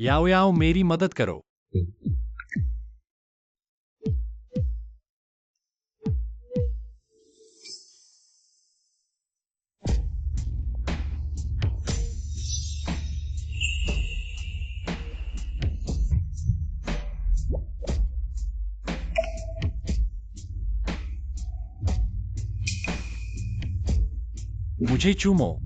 याओ याओ, मेरी मदद करो। मुझे चूमो।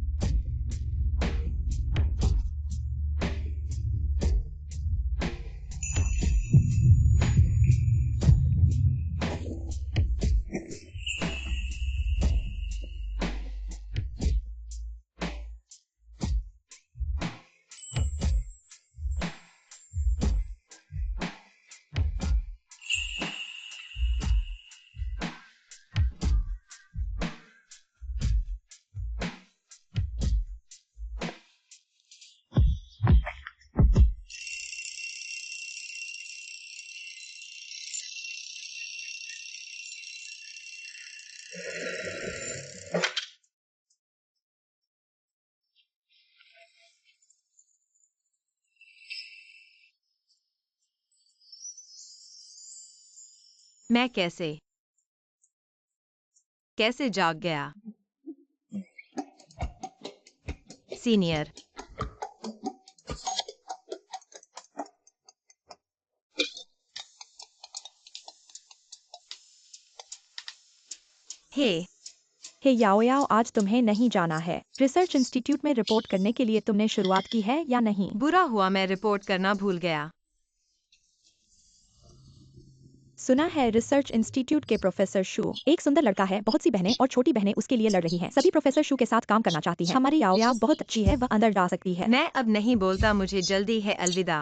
मैं कैसे जाग गया? सीनियर। हे याओ याओ, आज तुम्हें नहीं जाना है। रिसर्च इंस्टीट्यूट में रिपोर्ट करने के लिए तुमने शुरुआत की है या नहीं? बुरा हुआ मैं रिपोर्ट करना भूल गया। सुना है रिसर्च इंस्टीट्यूट के प्रोफेसर शू एक सुंदर लड़का है। बहुत सी बहनें और छोटी बहनें उसके लिए लड़ रही हैं। सभी प्रोफेसर शू के साथ काम करना चाहती हैं। हमारी याओ याओ बहुत अच्छी है, वह अंदर जा सकती है। मैं अब नहीं बोलता, मुझे जल्दी है, अलविदा।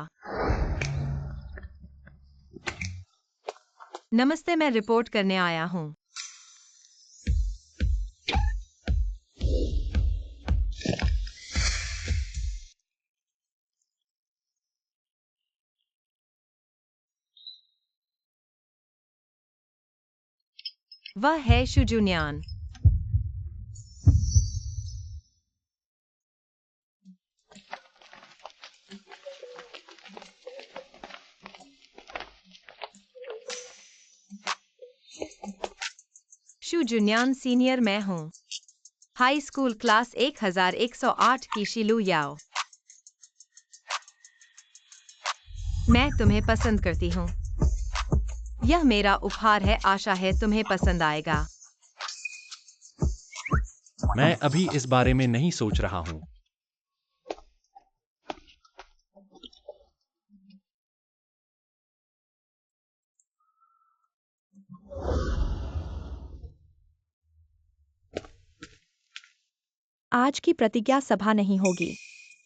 नमस्ते, मैं रिपोर्ट करने आया हूँ। वह है शू जुनियान। शू जुनियान सीनियर मैं हूँ। हाई स्कूल क्लास 1108 की शिलू याओ। मैं तुम्हें पसंद करती हूँ। यह मेरा उपहार है, आशा है तुम्हें पसंद आएगा। मैं अभी इस बारे में नहीं सोच रहा हूँ। आज की प्रतिज्ञा सभा नहीं होगी।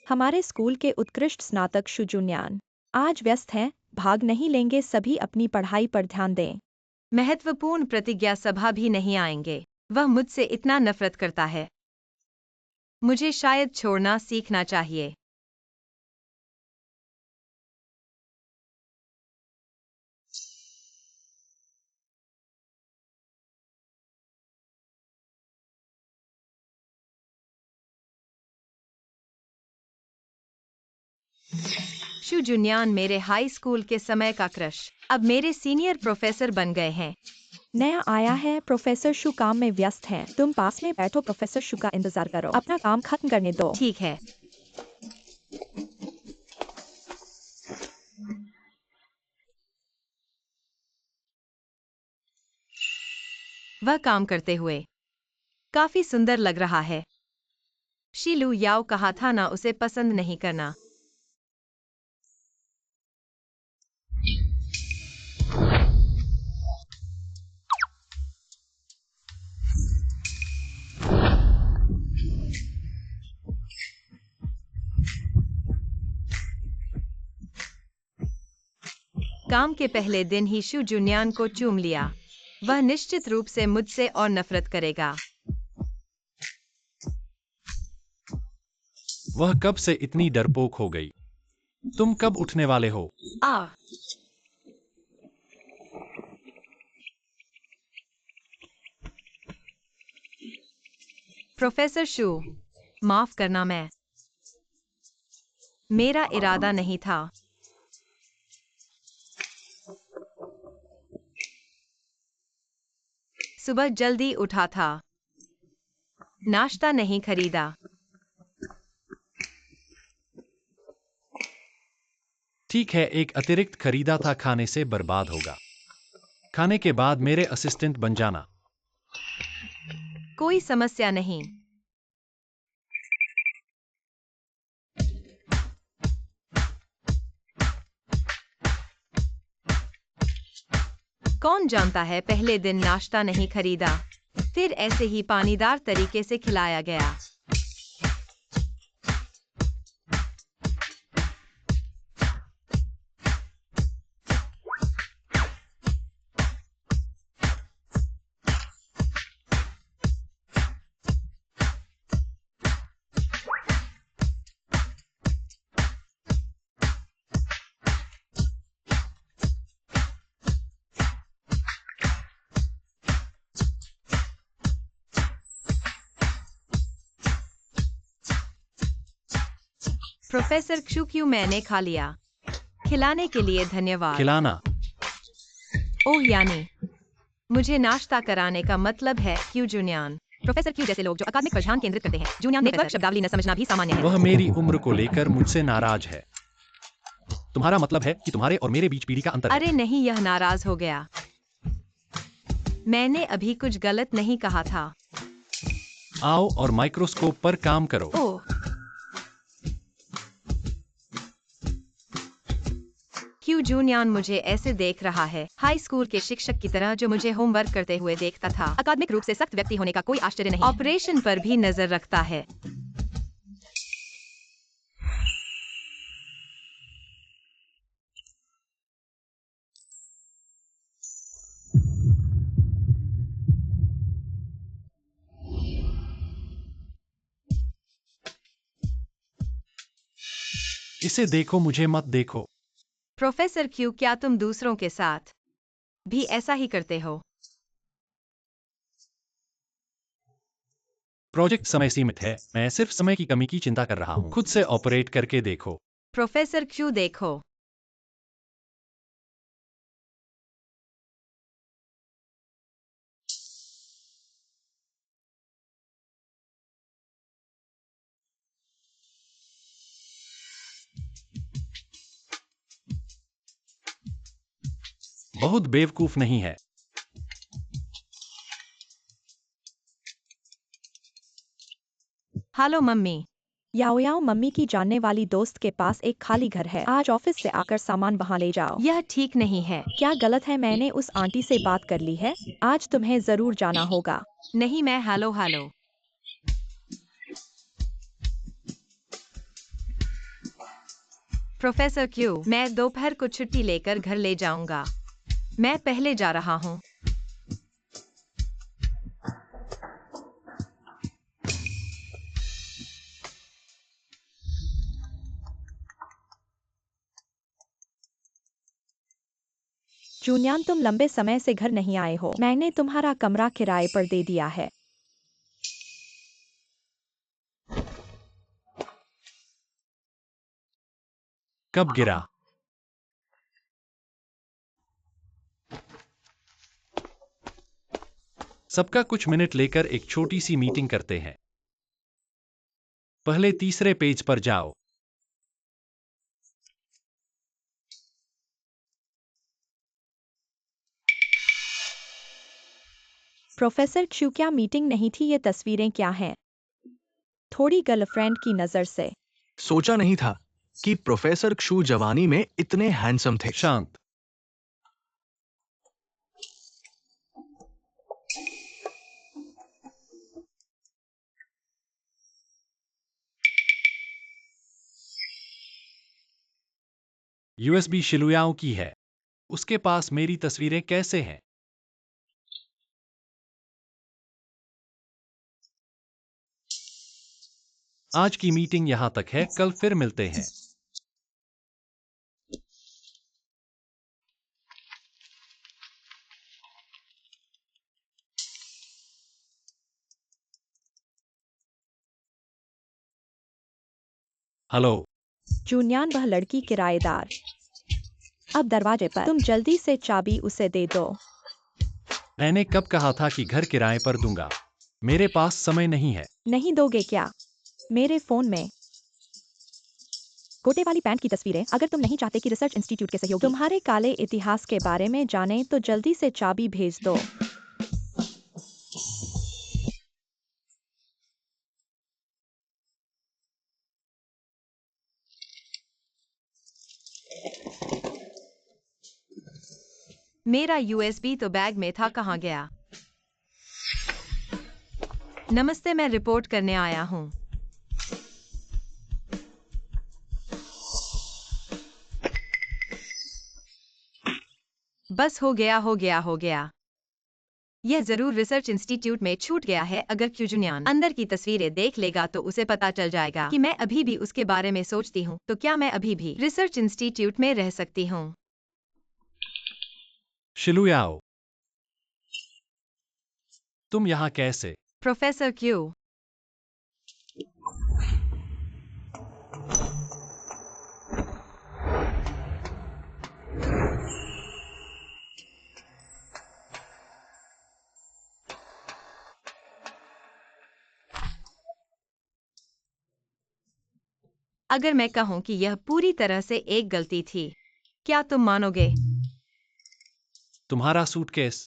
हमारे स्कूल के उत्कृष्ट स्नातक शू जुनियान आज व्यस्त हैं, भाग नहीं लेंगे। सभी अपनी पढ़ाई पर ध्यान दें। महत्वपूर्ण प्रतिज्ञा सभा भी नहीं आएंगे। वह मुझसे इतना नफरत करता है। मुझे शायद छोड़ना सीखना चाहिए। शू जुनियान मेरे हाई स्कूल के समय का क्रश अब मेरे सीनियर प्रोफेसर बन गए हैं। नया आया है। प्रोफेसर शू काम में व्यस्त हैं। तुम पास में बैठो, प्रोफेसर शू का इंतजार करो। अपना काम खत्म करने दो। ठीक है। वह काम करते हुए काफी सुंदर लग रहा है। शीलू याओ कहा था ना उसे पसंद नहीं करना। काम के पहले दिन ही शू जुनियान को चूम लिया। वह निश्चित रूप से मुझसे और नफरत करेगा। वह कब से इतनी डरपोक हो गई? तुम कब उठने वाले हो? प्रोफेसर शू, माफ करना, मेरा इरादा नहीं था। सुबह जल्दी उठा था। नाश्ता नहीं खरीदा। ठीक है, एक अतिरिक्त खरीदा था, खाने से बर्बाद होगा। खाने के बाद मेरे असिस्टेंट बन जाना। कोई समस्या नहीं। कौन जानता है, पहले दिन नाश्ता नहीं खरीदा, फिर ऐसे ही पानीदार तरीके से खिलाया गया। प्रोफेसर क्यू मैंने खा लिया। खिलाने के लिए धन्यवाद। खिलाना? ओह यानी मुझे नाश्ता कराने का मतलब है क्यू जूनियन। प्रोफेसर क्यू जैसे लोग जो अकादमिक पर ध्यान केंद्रित करते हैं। जूनियन नेटवर्क शब्दावली न समझना भी सामान्य है। वह मेरी उम्र को लेकर मुझसे नाराज है। तुम्हारा मतलब है कि तुम्हारे और मेरे बीच पीढ़ी का अंतर है। अरे नहीं, यह नाराज हो गया। मैंने अभी कुछ गलत नहीं कहा था। आओ और माइक्रोस्कोप पर काम करो। ओह, क्यू जूनियन मुझे ऐसे देख रहा है, हाई स्कूल के शिक्षक की तरह जो मुझे होमवर्क करते हुए देखता था। अकादमिक रूप से सख्त व्यक्ति होने का कोई आश्चर्य नहीं। ऑपरेशन पर भी नजर रखता है। इसे देखो, मुझे मत देखो। प्रोफेसर क्यू, क्या तुम दूसरों के साथ भी ऐसा ही करते हो? प्रोजेक्ट समय सीमित है, मैं सिर्फ समय की कमी की चिंता कर रहा हूँ। खुद से ऑपरेट करके देखो। प्रोफेसर क्यू देखो। बहुत बेवकूफ नहीं है। Hello mummy. याओ याओ, मम्मी की जानने वाली दोस्त के पास एक खाली घर है। आज ऑफिस से आकर सामान वहाँ ले जाओ। यह ठीक नहीं है। क्या गलत है? मैंने उस आंटी से बात कर ली है। आज तुम्हें जरूर जाना होगा। नहीं, मैं हेलो हेलो। प्रोफेसर क्यू, मैं दोपहर को छुट्टी लेकर घर ले जाऊंगा। मैं पहले जा रहा हूँ। जूनियन, तुम लंबे समय से घर नहीं आए हो। मैंने तुम्हारा कमरा किराए पर दे दिया है। कब गिरा? सबका कुछ मिनट लेकर एक छोटी सी मीटिंग करते हैं। पहले तीसरे पेज पर जाओ। प्रोफेसर क्यू, क्या मीटिंग नहीं थी? ये तस्वीरें क्या हैं? थोड़ी गर्लफ्रेंड की नजर से। सोचा नहीं था कि प्रोफेसर क्षु जवानी में इतने हैंडसम थे। शांत। यूएसबी शिलुयाओं की है। उसके पास मेरी तस्वीरें कैसे हैं? आज की मीटिंग यहां तक है, कल फिर मिलते हैं। हेलो। जूनियन, वह लड़की किराएदार अब दरवाजे पर। तुम जल्दी से चाबी उसे दे दो। मैंने कब कहा था कि घर किराए पर दूंगा? मेरे पास समय नहीं है। नहीं दोगे क्या? मेरे फोन में गोटे वाली पैंट की तस्वीरें। अगर तुम नहीं चाहते कि रिसर्च इंस्टीट्यूट के सहयोगी तुम्हारे काले इतिहास के बारे में जाने तो जल्दी से चाबी भेज दो। मेरा यूएसबी तो बैग में था, कहाँ गया? नमस्ते, मैं रिपोर्ट करने आया हूँ। बस हो गया। यह जरूर रिसर्च इंस्टीट्यूट में छूट गया है। अगर क्यूजुनियन अंदर की तस्वीरें देख लेगा तो उसे पता चल जाएगा कि मैं अभी भी उसके बारे में सोचती हूँ। तो क्या मैं अभी भी रिसर्च इंस्टीट्यूट में रह सकती हूँ? शिलुयाओ, तुम यहाँ कैसे? प्रोफेसर क्यू, अगर मैं कहूँ कि यह पूरी तरह से एक गलती थी, क्या तुम मानोगे? तुम्हारा सूटकेस?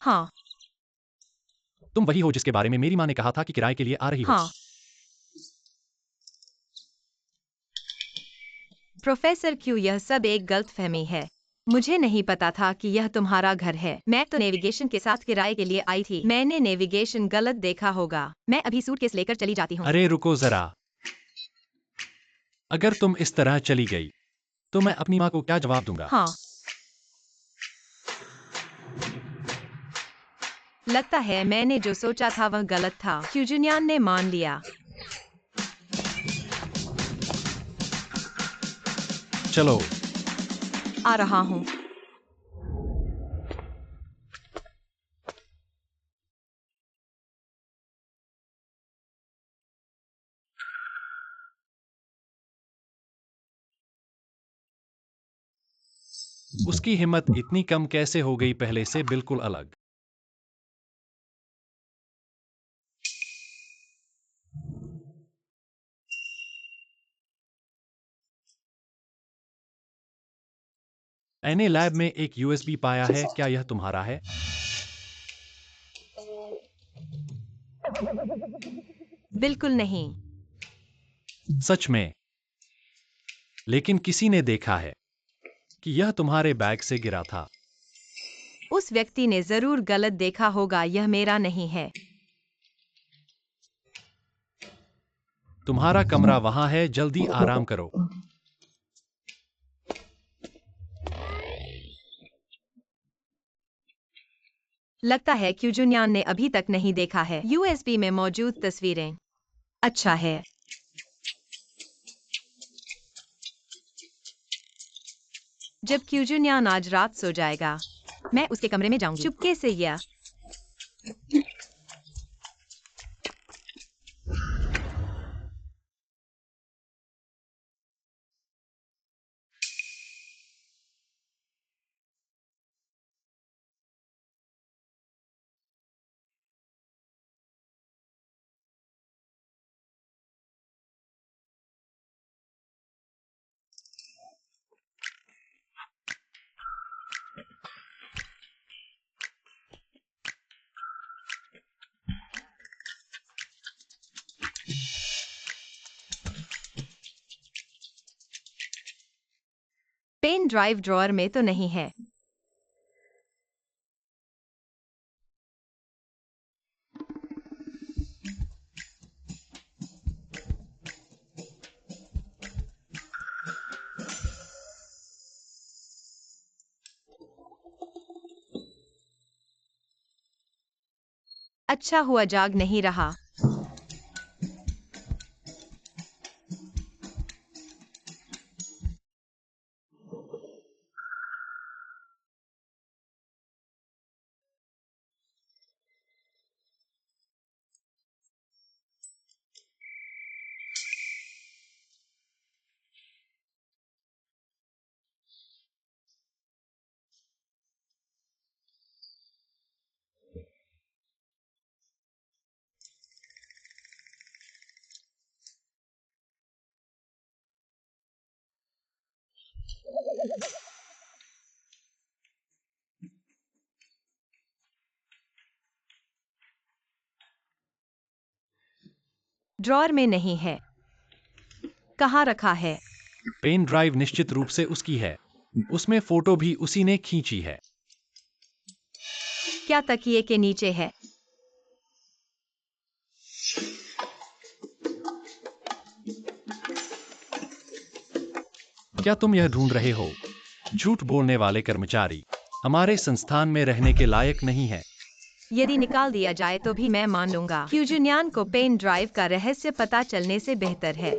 हाँ। तुम वही हो जिसके बारे में मेरी माँ ने कहा था कि किराए के लिए आ रही हो। हाँ। प्रोफेसर क्यू, यह सब एक गलतफहमी है। मुझे नहीं पता था कि यह तुम्हारा घर है। मैं तो नेविगेशन के साथ किराए के लिए आई थी। मैंने नेविगेशन गलत देखा होगा। मैं अभी सूटकेस लेकर चली जाती हूँ। अरे रुको जरा। अगर तुम इस तरह चली गई तो मैं अपनी माँ को क्या जवाब दूंगा? हाँ। लगता है मैंने जो सोचा था वह गलत था। क्यूजुनियन ने मान लिया। चलो। आ रहा हूँ। उसकी हिम्मत इतनी कम कैसे हो गई, पहले से बिल्कुल अलग। मैंने लैब में एक यूएसबी पाया है, क्या यह तुम्हारा है? बिल्कुल नहीं। सच में? लेकिन किसी ने देखा है कि यह तुम्हारे बैग से गिरा था। उस व्यक्ति ने जरूर गलत देखा होगा। यह मेरा नहीं है। तुम्हारा कमरा वहां है, जल्दी आराम करो। लगता है क्यूजुनियन ने अभी तक नहीं देखा है यूएसबी में मौजूद तस्वीरें। अच्छा है। जब क्यूजुनियन आज रात सो जाएगा, मैं उसके कमरे में जाऊंगी चुपके से। यह पेन ड्राइव ड्रॉअर में तो नहीं है। अच्छा हुआ जाग नहीं रहा। ड्रॉअर में नहीं है। कहाँ रखा है? पेन ड्राइव निश्चित रूप से उसकी है। उसमें फोटो भी उसी ने खींची है। क्या तकिए के नीचे है? क्या तुम यह ढूंढ रहे हो? झूठ बोलने वाले कर्मचारी हमारे संस्थान में रहने के लायक नहीं है। यदि निकाल दिया जाए तो भी मैं मान लूंगा। क्यूजुनियन को पेन ड्राइव का रहस्य पता चलने से बेहतर है।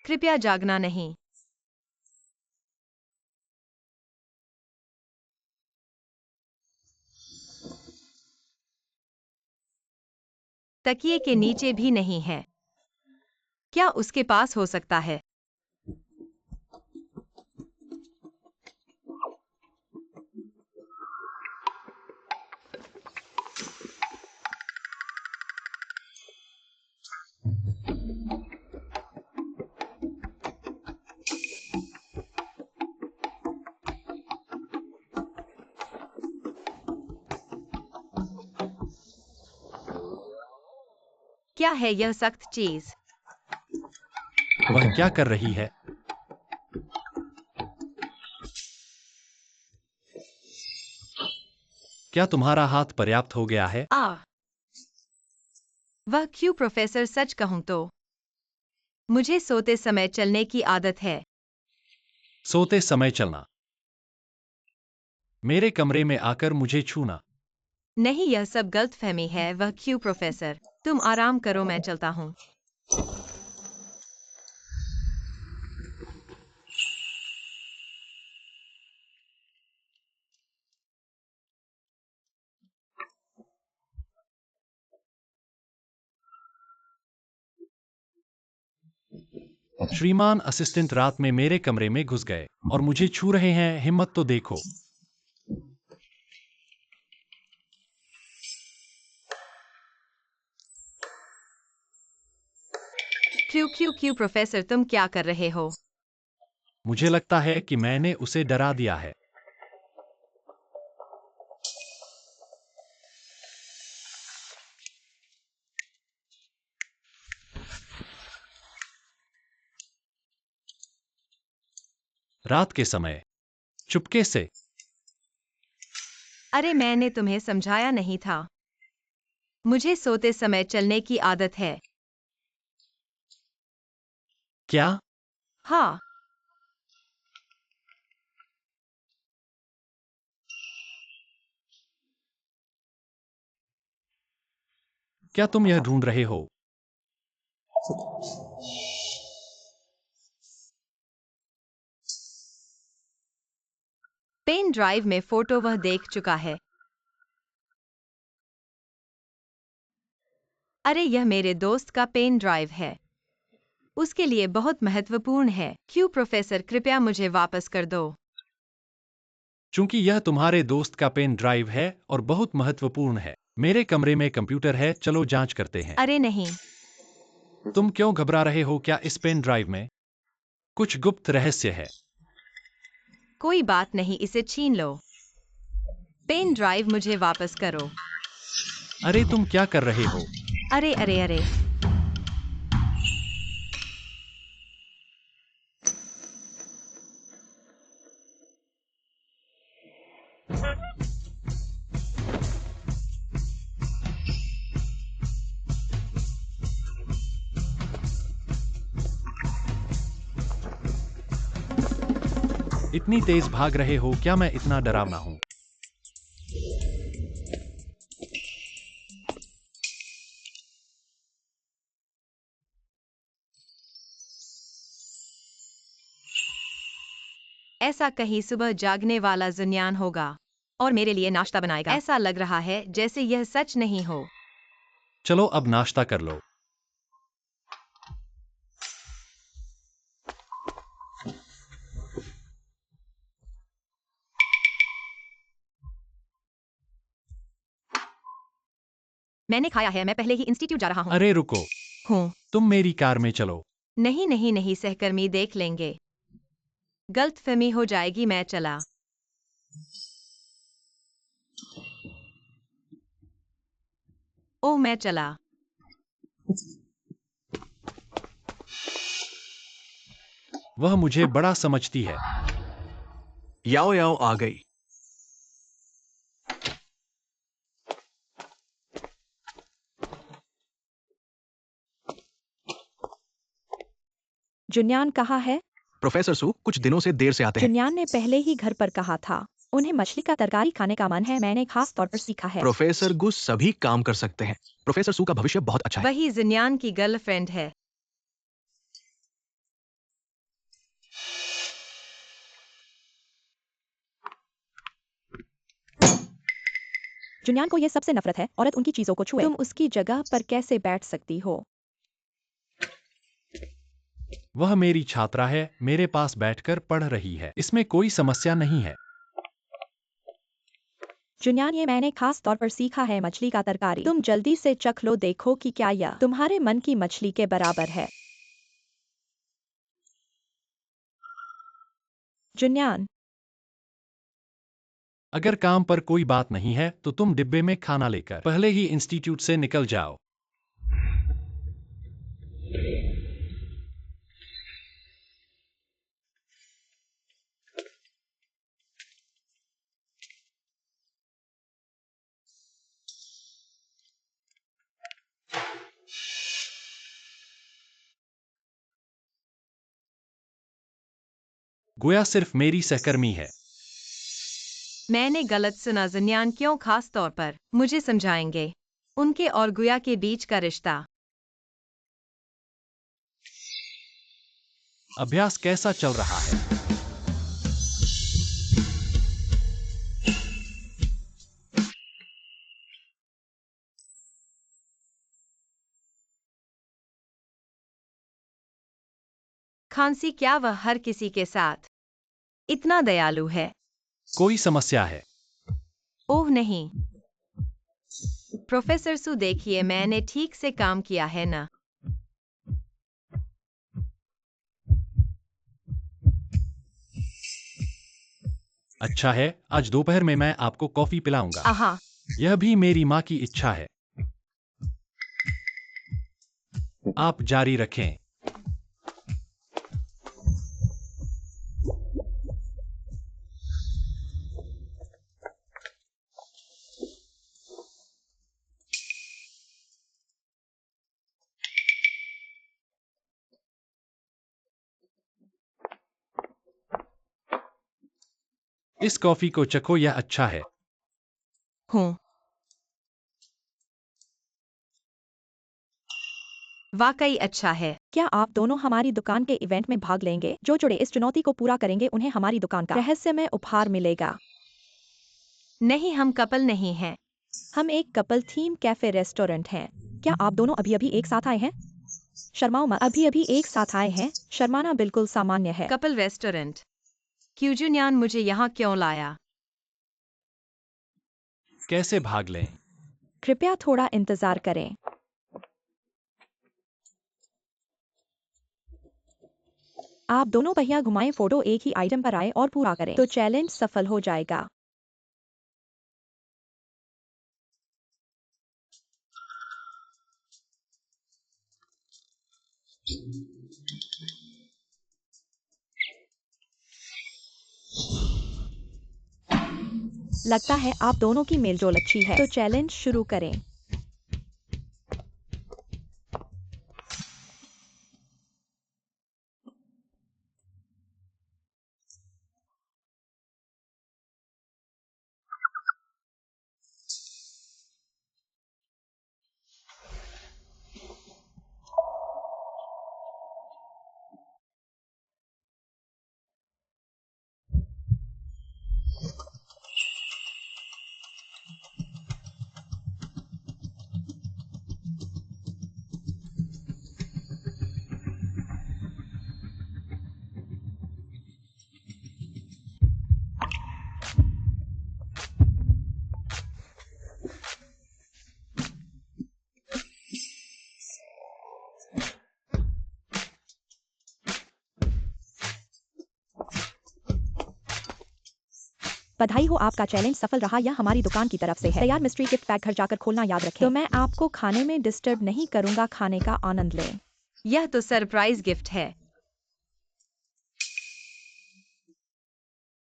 कृपया जागना नहीं। तकिए के नीचे भी नहीं है। क्या उसके पास हो सकता है? क्या है यह सख्त चीज? वह क्या कर रही है? क्या तुम्हारा हाथ पर्याप्त हो गया है? वह क्यों प्रोफेसर, सच कहूं तो मुझे सोते समय चलने की आदत है। सोते समय चलना? मेरे कमरे में आकर मुझे छूना? नहीं, यह सब गलतफहमी है। वह क्यों प्रोफेसर? तुम आराम करो, मैं चलता हूँ। श्रीमान असिस्टेंट रात में मेरे कमरे में घुस गए और मुझे छू रहे हैं। हिम्मत तो देखो। क्यों क्यों क्यों प्रोफेसर, तुम क्या कर रहे हो? मुझे लगता है कि मैंने उसे डरा दिया है। रात के समय चुपके से। अरे, मैंने तुम्हें समझाया नहीं था। मुझे सोते समय चलने की आदत है। क्या? हाँ। क्या तुम यह ढूंढ रहे हो? पेन ड्राइव में फोटो वह देख चुका है। अरे, यह मेरे दोस्त का पेन ड्राइव है। उसके लिए बहुत महत्वपूर्ण है। क्यों प्रोफेसर, कृपया मुझे वापस कर दो। चूंकि यह तुम्हारे दोस्त का पेन ड्राइव है और बहुत महत्वपूर्ण है। मेरे कमरे में कंप्यूटर है, चलो जांच करते हैं। अरे नहीं। तुम क्यों घबरा रहे हो? क्या इस पेन ड्राइव में कुछ गुप्त रहस्य है? कोई बात नहीं, इसे छीन लो। पेन ड्राइव मुझे वापस करो। अरे तुम क्या कर रहे हो? अरे अरे अरे। इतनी तेज भाग रहे हो? क्या मैं इतना डरावना हूं? ऐसा कहीं सुबह जागने वाला जुनियान होगा और मेरे लिए नाश्ता बनाएगा। ऐसा लग रहा है जैसे यह सच नहीं हो। चलो अब नाश्ता कर लो। मैंने खाया है, मैं पहले ही इंस्टीट्यूट जा रहा हूँ। अरे रुको, हूँ। तुम मेरी कार में चलो। नहीं नहीं नहीं, सहकर्मी देख लेंगे। गलतफहमी हो जाएगी, मैं चला। ओह, मैं चला। वह मुझे बड़ा समझती है। याओ याओ आ गई। जुन्यान कहाँ है? प्रोफेसर सू कुछ दिनों से देर से आते हैं। जुन्यान ने पहले ही घर पर कहा था। उन्हें मछली का तरकारी खाने का मन है, मैंने खास तौर पर सीखा है। प्रोफेसर गु सभी काम कर सकते हैं। प्रोफेसर सू का भविष्य बहुत अच्छा है। वही जिन्यान की गर्लफ्रेंड है। जुन्यान को यह सबसे नफरत है, औरत उनकी चीजों को छुए। तुम उसकी जगह पर कैसे बैठ सकती हो? वह मेरी छात्रा है, मेरे पास बैठकर पढ़ रही है, इसमें कोई समस्या नहीं है। जुन्यान, ये मैंने खास तौर पर सीखा है, मछली का तरकारी। तुम जल्दी से चख लो, देखो कि क्या यह तुम्हारे मन की मछली के बराबर है। जुन्यान, अगर काम पर कोई बात नहीं है तो तुम डिब्बे में खाना लेकर पहले ही इंस्टीट्यूट से निकल जाओ। गोया सिर्फ मेरी सहकर्मी है। मैंने गलत सुना। जिन्यान क्यों? खास तौर पर मुझे समझाएंगे उनके और गुया के बीच का रिश्ता। अभ्यास कैसा चल रहा है? खांसी? क्या वह हर किसी के साथ इतना दयालु है? कोई समस्या है? ओह नहीं। प्रोफेसर सू, देखिए, मैंने ठीक से काम किया है ना? अच्छा है, आज दोपहर में मैं आपको कॉफी पिलाऊंगा। आहा। यह भी मेरी माँ की इच्छा है। आप जारी रखें। इस कॉफी को चखो, यह अच्छा है। हूँ। वाकई अच्छा है। क्या आप दोनों हमारी दुकान के इवेंट में भाग लेंगे? जो जुड़े इस चुनौती को पूरा करेंगे उन्हें हमारी दुकान का रहस्यमय उपहार मिलेगा। नहीं, हम कपल नहीं हैं। हम एक कपल थीम कैफे रेस्टोरेंट हैं। क्या आप दोनों अभी अभी एक साथ आए हैं? शर्माओ मत, अभी अभी एक साथ आए हैं, शर्माना बिल्कुल सामान्य है। Couple restaurant? क्यों? जुन्यान मुझे यहाँ क्यों लाया? कैसे भाग लें? कृपया थोड़ा इंतजार करें। आप दोनों पहिया घुमाएं, फोटो एक ही आइटम पर आए और पूरा करें तो चैलेंज सफल हो जाएगा। लगता है आप दोनों की मेलजोल अच्छी है, तो चैलेंज शुरू करें। बधाई हो, आपका चैलेंज सफल रहा। यह हमारी दुकान की तरफ से है। तैयार मिस्ट्री गिफ्ट पैक घर जाकर खोलना याद रखें। तो मैं आपको खाने में डिस्टर्ब नहीं करूंगा, खाने का आनंद लें। यह तो सरप्राइज गिफ्ट है।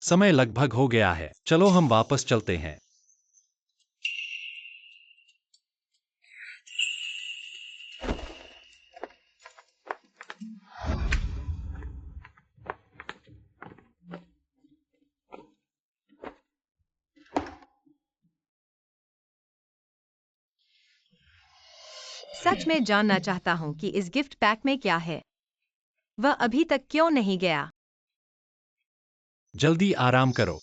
समय लगभग हो गया है, चलो हम वापस चलते हैं। सच में जानना चाहता हूँ कि इस गिफ्ट पैक में क्या है। वह अभी तक क्यों नहीं गया? जल्दी आराम करो।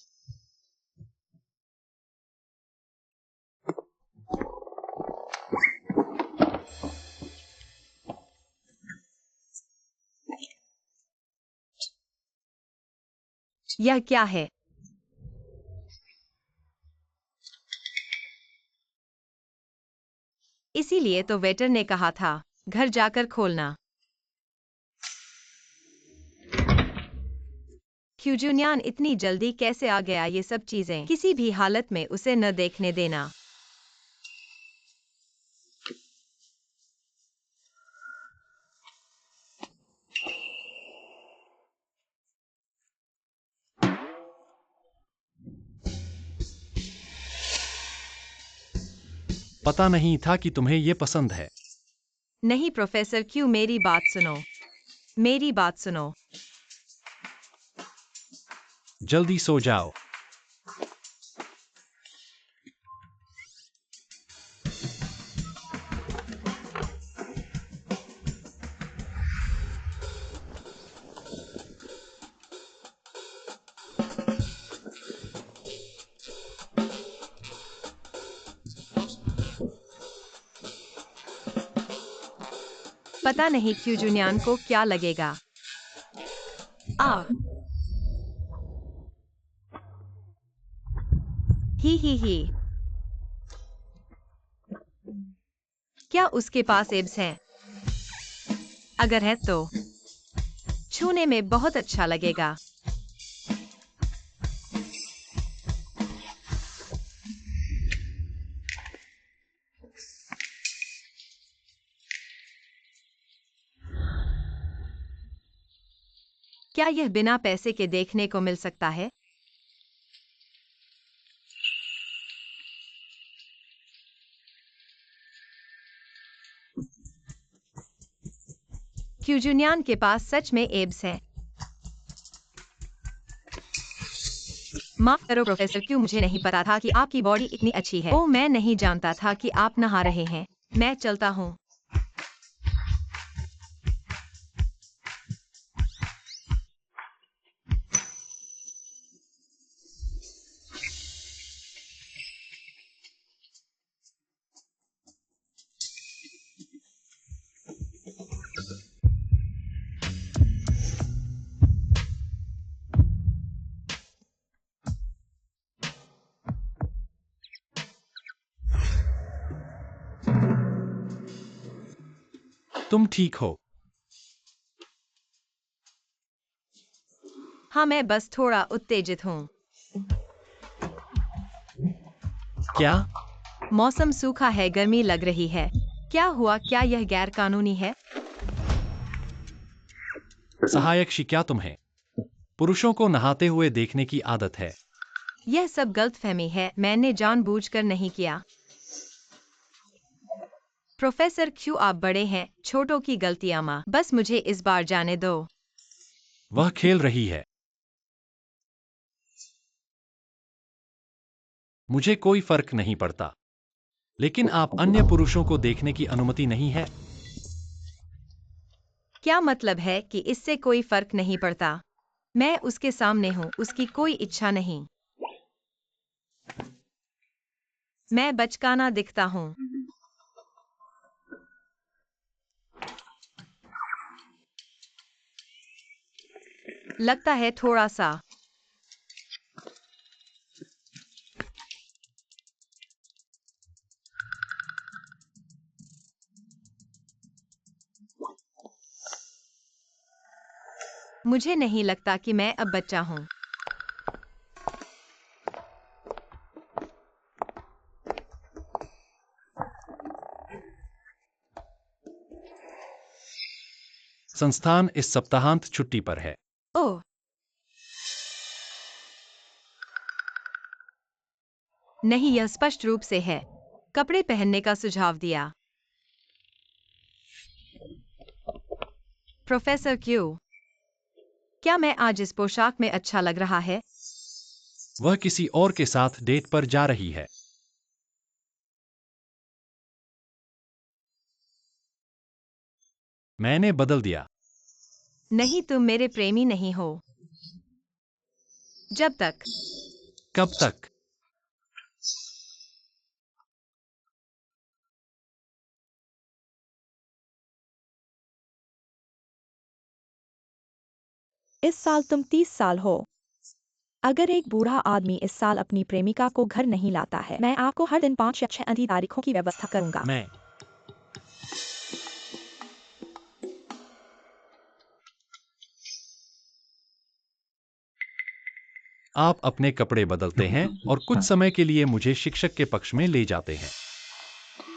यह क्या है? इसीलिए तो वेटर ने कहा था घर जाकर खोलना। क्यूजुनियन इतनी जल्दी कैसे आ गया? ये सब चीजें किसी भी हालत में उसे न देखने देना। पता नहीं था कि तुम्हें ये पसंद है। नहीं प्रोफेसर क्यू, मेरी बात सुनो। मेरी बात सुनो। जल्दी सो जाओ। पता नहीं क्यूजुनियन को क्या लगेगा। आ ही। क्या उसके पास एब्स हैं? अगर है तो छूने में बहुत अच्छा लगेगा। क्या यह बिना पैसे के देखने को मिल सकता है? क्यूजुनियन के पास सच में एब्स हैं। माफ करो प्रोफेसर क्यू, मुझे नहीं पता था कि आपकी बॉडी इतनी अच्छी है। ओह, मैं नहीं जानता था कि आप नहा रहे हैं। मैं चलता हूँ। तुम ठीक हो? हाँ, मैं बस थोड़ा उत्तेजित हूँ। क्या? मौसम सूखा है, गर्मी लग रही है। क्या हुआ? क्या यह गैर कानूनी है? सहायक शी, क्या तुम्हें पुरुषों को नहाते हुए देखने की आदत है? यह सब गलतफहमी है, मैंने जानबूझकर नहीं किया। प्रोफेसर क्यू, आप बड़े हैं, छोटों की गलतियां मां। बस मुझे इस बार जाने दो। वह खेल रही है। मुझे कोई फर्क नहीं पड़ता, लेकिन आप अन्य पुरुषों को देखने की अनुमति नहीं है। क्या मतलब है कि इससे कोई फर्क नहीं पड़ता? मैं उसके सामने हूँ, उसकी कोई इच्छा नहीं। मैं बचकाना दिखता हूँ। लगता है थोड़ा सा। मुझे नहीं लगता कि मैं अब बच्चा हूँ। संस्थान इस सप्ताहांत छुट्टी पर है। ओह, नहीं, यह स्पष्ट रूप से है। कपड़े पहनने का सुझाव दिया। प्रोफेसर क्यू, क्या मैं आज इस पोशाक में अच्छा लग रहा है? वह किसी और के साथ डेट पर जा रही है। मैंने बदल दिया। नहीं, तुम मेरे प्रेमी नहीं हो। जब तक कब तक? इस साल तुम 30 साल हो। अगर एक बूढ़ा आदमी इस साल अपनी प्रेमिका को घर नहीं लाता है, मैं आपको हर दिन 5 या 6 अन्य तारीखों की व्यवस्था करूंगा। मैं आप अपने कपड़े बदलते हैं और कुछ समय के लिए मुझे शिक्षक के पक्ष में ले जाते हैं।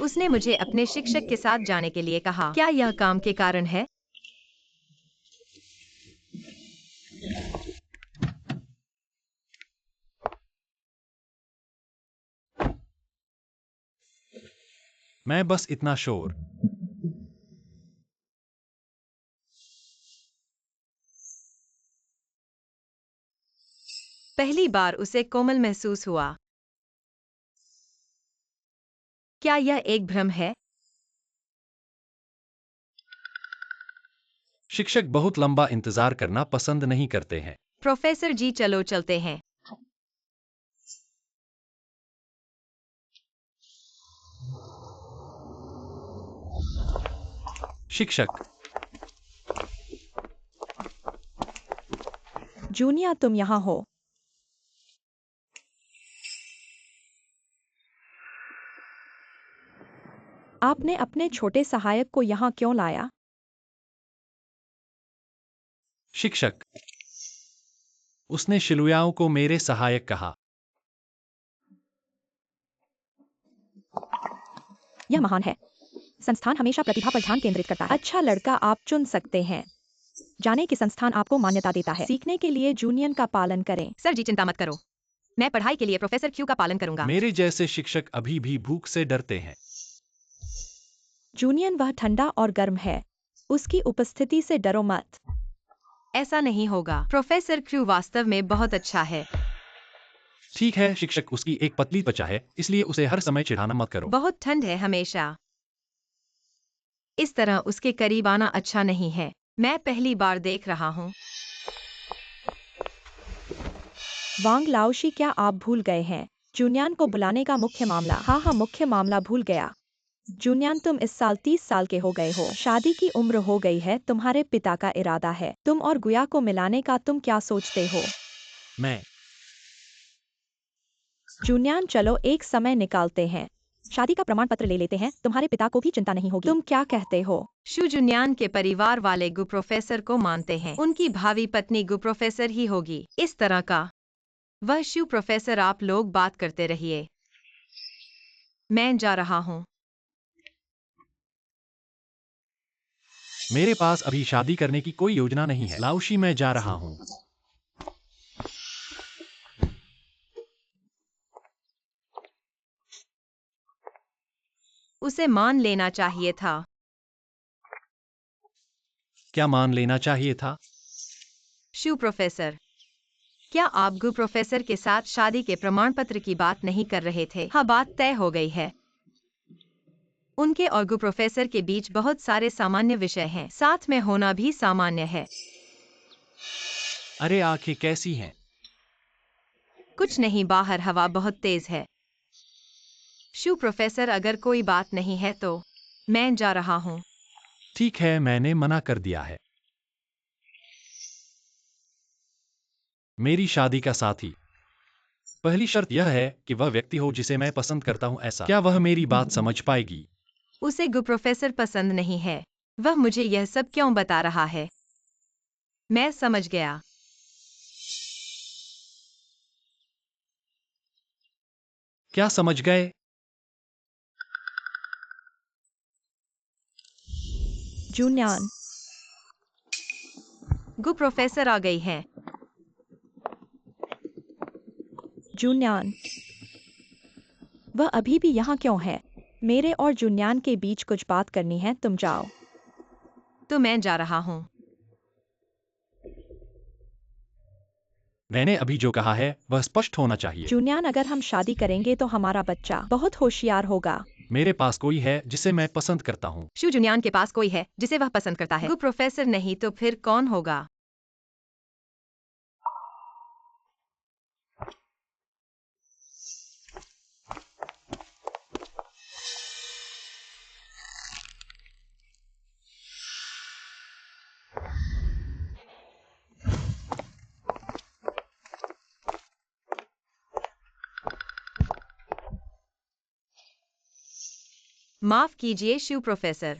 उसने मुझे अपने शिक्षक के साथ जाने के लिए कहा। क्या यह काम के कारण है? मैं बस इतना शोर। पहली बार उसे कोमल महसूस हुआ। क्या यह एक भ्रम है? शिक्षक बहुत लंबा इंतजार करना पसंद नहीं करते हैं। प्रोफेसर जी, चलो चलते हैं। शिक्षक, जूनिया, तुम यहाँ हो। आपने अपने छोटे सहायक को यहाँ क्यों लाया? शिक्षक, उसने शिलुयाओं को मेरे सहायक कहा। यह महान है। संस्थान हमेशा प्रतिभा पर ध्यान केंद्रित करता है। अच्छा लड़का आप चुन सकते हैं। जाने कि संस्थान आपको मान्यता देता है। सीखने के लिए जूनियन का पालन करें। सर जी, चिंता मत करो। मैं पढ़ाई के लिए प्रोफेसर क्यू का पालन करूंगा। मेरे जैसे शिक्षक अभी भी भूख से डरते हैं। जूनियन, वह ठंडा और गर्म है। उसकी उपस्थिति से डरो मत। ऐसा नहीं होगा। प्रोफेसर क्यू वास्तव में बहुत अच्छा है। ठीक है शिक्षक, उसकी एक पतली त्वचा है, इसलिए उसे हर समय चिढ़ाना मत करो। बहुत ठंड है हमेशा। इस तरह उसके करीब आना अच्छा नहीं है। मैं पहली बार देख रहा हूँ। वांग लाओशी, क्या आप भूल गए हैं जूनियन को बुलाने का मुख्य मामला? हाँ, मुख्य मामला भूल गया। जूनियन, तुम इस साल 30 साल के हो गए हो। शादी की उम्र हो गई है। तुम्हारे पिता का इरादा है तुम और गुया को मिलाने का। तुम क्या सोचते हो? मैं जूनियन, चलो एक समय निकालते हैं। शादी का प्रमाण पत्र ले लेते हैं। तुम्हारे पिता को भी चिंता नहीं होगी। तुम क्या कहते हो? शु जुन्यान के परिवार वाले गु प्रोफेसर को मानते हैं। उनकी भावी पत्नी गु प्रोफेसर ही होगी। इस तरह का वह शु प्रोफेसर, आप लोग बात करते रहिए। मैं जा रहा हूँ। मेरे पास अभी शादी करने की कोई योजना नहीं है। लाओशी, मैं जा रहा हूँ। उसे मान लेना चाहिए था। क्या मान लेना चाहिए था? शु प्रोफेसर, क्या आप गु प्रोफेसर के साथ शादी के प्रमाण पत्र की बात नहीं कर रहे थे? हाँ, बात तय हो गई है। उनके और गु प्रोफेसर के बीच बहुत सारे सामान्य विषय हैं। साथ में होना भी सामान्य है। अरे आंखें कैसी हैं? कुछ नहीं, बाहर हवा बहुत तेज है। शु प्रोफेसर, अगर कोई बात नहीं है तो मैं जा रहा हूँ। ठीक है, मैंने मना कर दिया है। मेरी शादी का साथी। पहली शर्त यह है कि वह व्यक्ति हो जिसे मैं पसंद करता हूं। ऐसा क्या वह मेरी बात समझ पाएगी? उसे गु प्रोफेसर पसंद नहीं है। वह मुझे यह सब क्यों बता रहा है? मैं समझ गया। क्या समझ गए? जूनियन, गु प्रोफेसर आ गई है। जुन्यान, वह अभी भी यहाँ क्यों है? मेरे और जुन्यान के बीच कुछ बात करनी है, तुम जाओ। तो मैं जा रहा हूँ। मैंने अभी जो कहा है वह स्पष्ट होना चाहिए। जुन्यान, अगर हम शादी करेंगे तो हमारा बच्चा बहुत होशियार होगा। मेरे पास कोई है जिसे मैं पसंद करता हूँ। शू जुनियान के पास कोई है जिसे वह पसंद करता है। गु प्रोफेसर नहीं तो फिर कौन होगा? माफ कीजिए शू प्रोफेसर।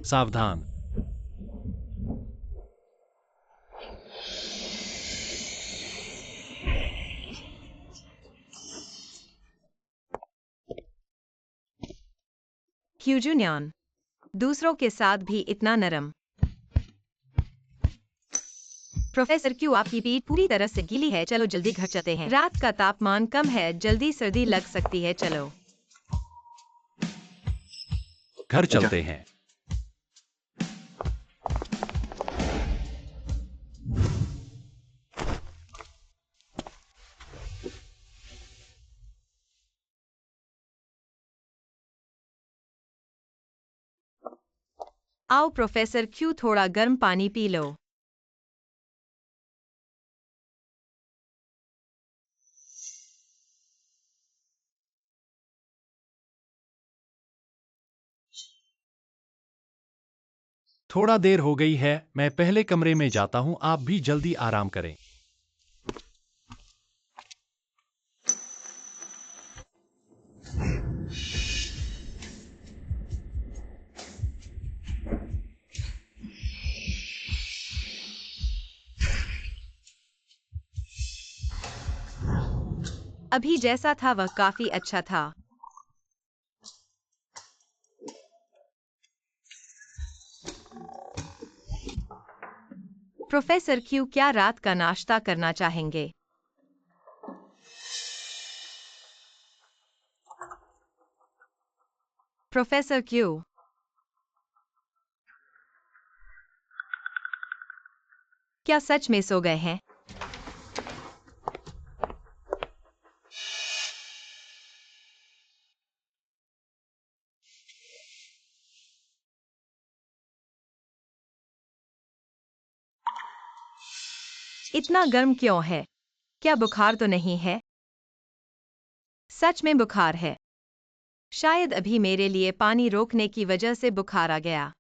सावधान। क्यू जुनियान, दूसरों के साथ भी इतना नरम। प्रोफेसर क्यू, आपकी पीठ पूरी तरह से गीली है, चलो जल्दी घर चलते हैं। रात का तापमान कम है, जल्दी सर्दी लग सकती है, चलो। घर चलते हैं। आओ प्रोफेसर क्यू, थोड़ा गर्म पानी पी लो। थोड़ा देर हो गई है, मैं पहले कमरे में जाता हूँ, आप भी जल्दी आराम करें। अभी जैसा था वह काफी अच्छा था। प्रोफेसर क्यू, क्या रात का नाश्ता करना चाहेंगे? प्रोफेसर क्यू, क्या सच में सो गए हैं? इतना गर्म क्यों है? क्या बुखार तो नहीं है? सच में बुखार है। शायद अभी मेरे लिए पानी रोकने की वजह से बुखार आ गया।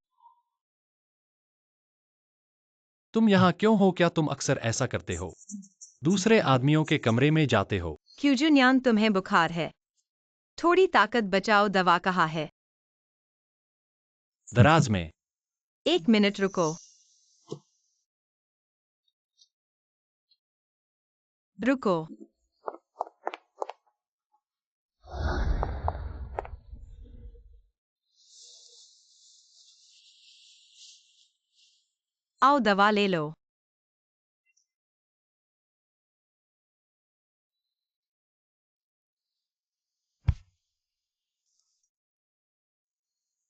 तुम यहाँ क्यों हो? क्या तुम अक्सर ऐसा करते हो? दूसरे आदमियों के कमरे में जाते हो? क्यू जुनियान, तुम्हें बुखार है? थोड़ी ताकत बचाओ, दवा कहाँ है? दराज में। 1 मिनट रुको। रुको। आओ दवा ले लो।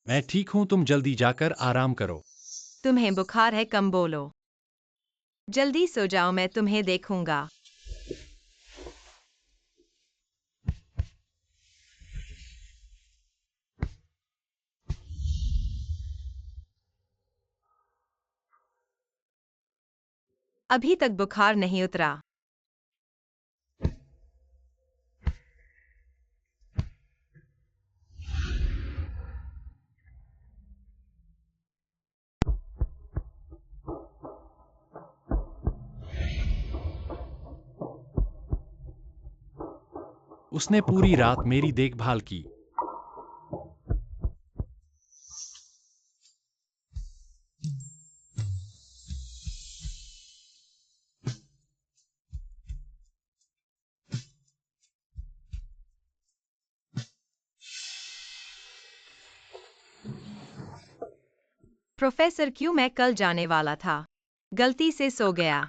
मैं ठीक हूँ, तुम जल्दी जाकर आराम करो। तुम्हें बुखार है, कम बोलो। जल्दी सो जाओ, मैं तुम्हें देखूंगा। अभी तक बुखार नहीं उतरा। उसने पूरी रात मेरी देखभाल की। प्रोफेसर क्यू, मैं कल जाने वाला था, गलती से सो गया।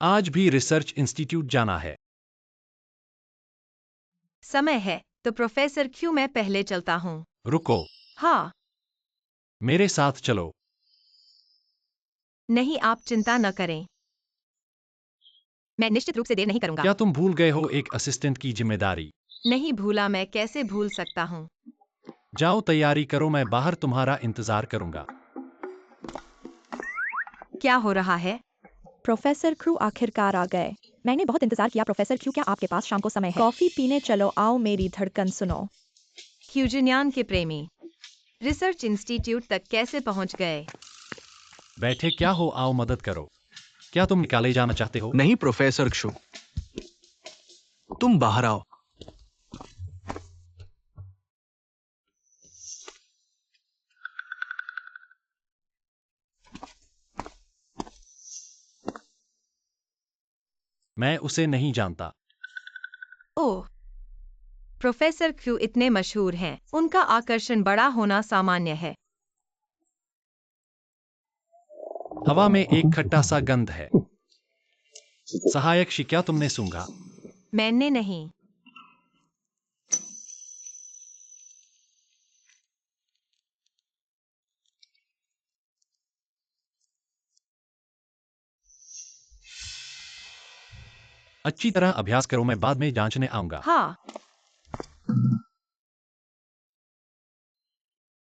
आज भी रिसर्च इंस्टीट्यूट जाना है। समय है तो प्रोफेसर क्यू, मैं पहले चलता हूँ। रुको, हाँ। मेरे साथ चलो। नहीं, आप चिंता न करें, मैं निश्चित रूप से देर नहीं करूंगा। क्या तुम भूल गए हो एक असिस्टेंट की जिम्मेदारी? नहीं भूला, मैं कैसे भूल सकता हूँ। जाओ तैयारी करो, मैं बाहर तुम्हारा इंतजार करूंगा। क्या हो रहा है? प्रोफेसर क्रू आखिरकार आ गए। मैंने बहुत इंतजार किया। प्रोफेसर क्यू, क्या आपके पास शाम को समय है? कॉफी पीने चलो, आओ मेरी धड़कन सुनो। क्यूजुनियन के प्रेमी रिसर्च इंस्टीट्यूट तक कैसे पहुंच गए? बैठे क्या हो, आओ मदद करो। क्या तुम निकाले जाना चाहते हो? नहीं प्रोफेसर क्षु, तुम बाहर आओ। मैं उसे नहीं जानता। ओह, प्रोफेसर क्यू इतने मशहूर हैं, उनका आकर्षण बड़ा होना सामान्य है। हवा में एक खट्टा सा गंध है। सहायक शी, क्या तुमने सूंघा? मैंने नहीं। अच्छी तरह अभ्यास करो, मैं बाद में जांचने आऊंगा। हाँ।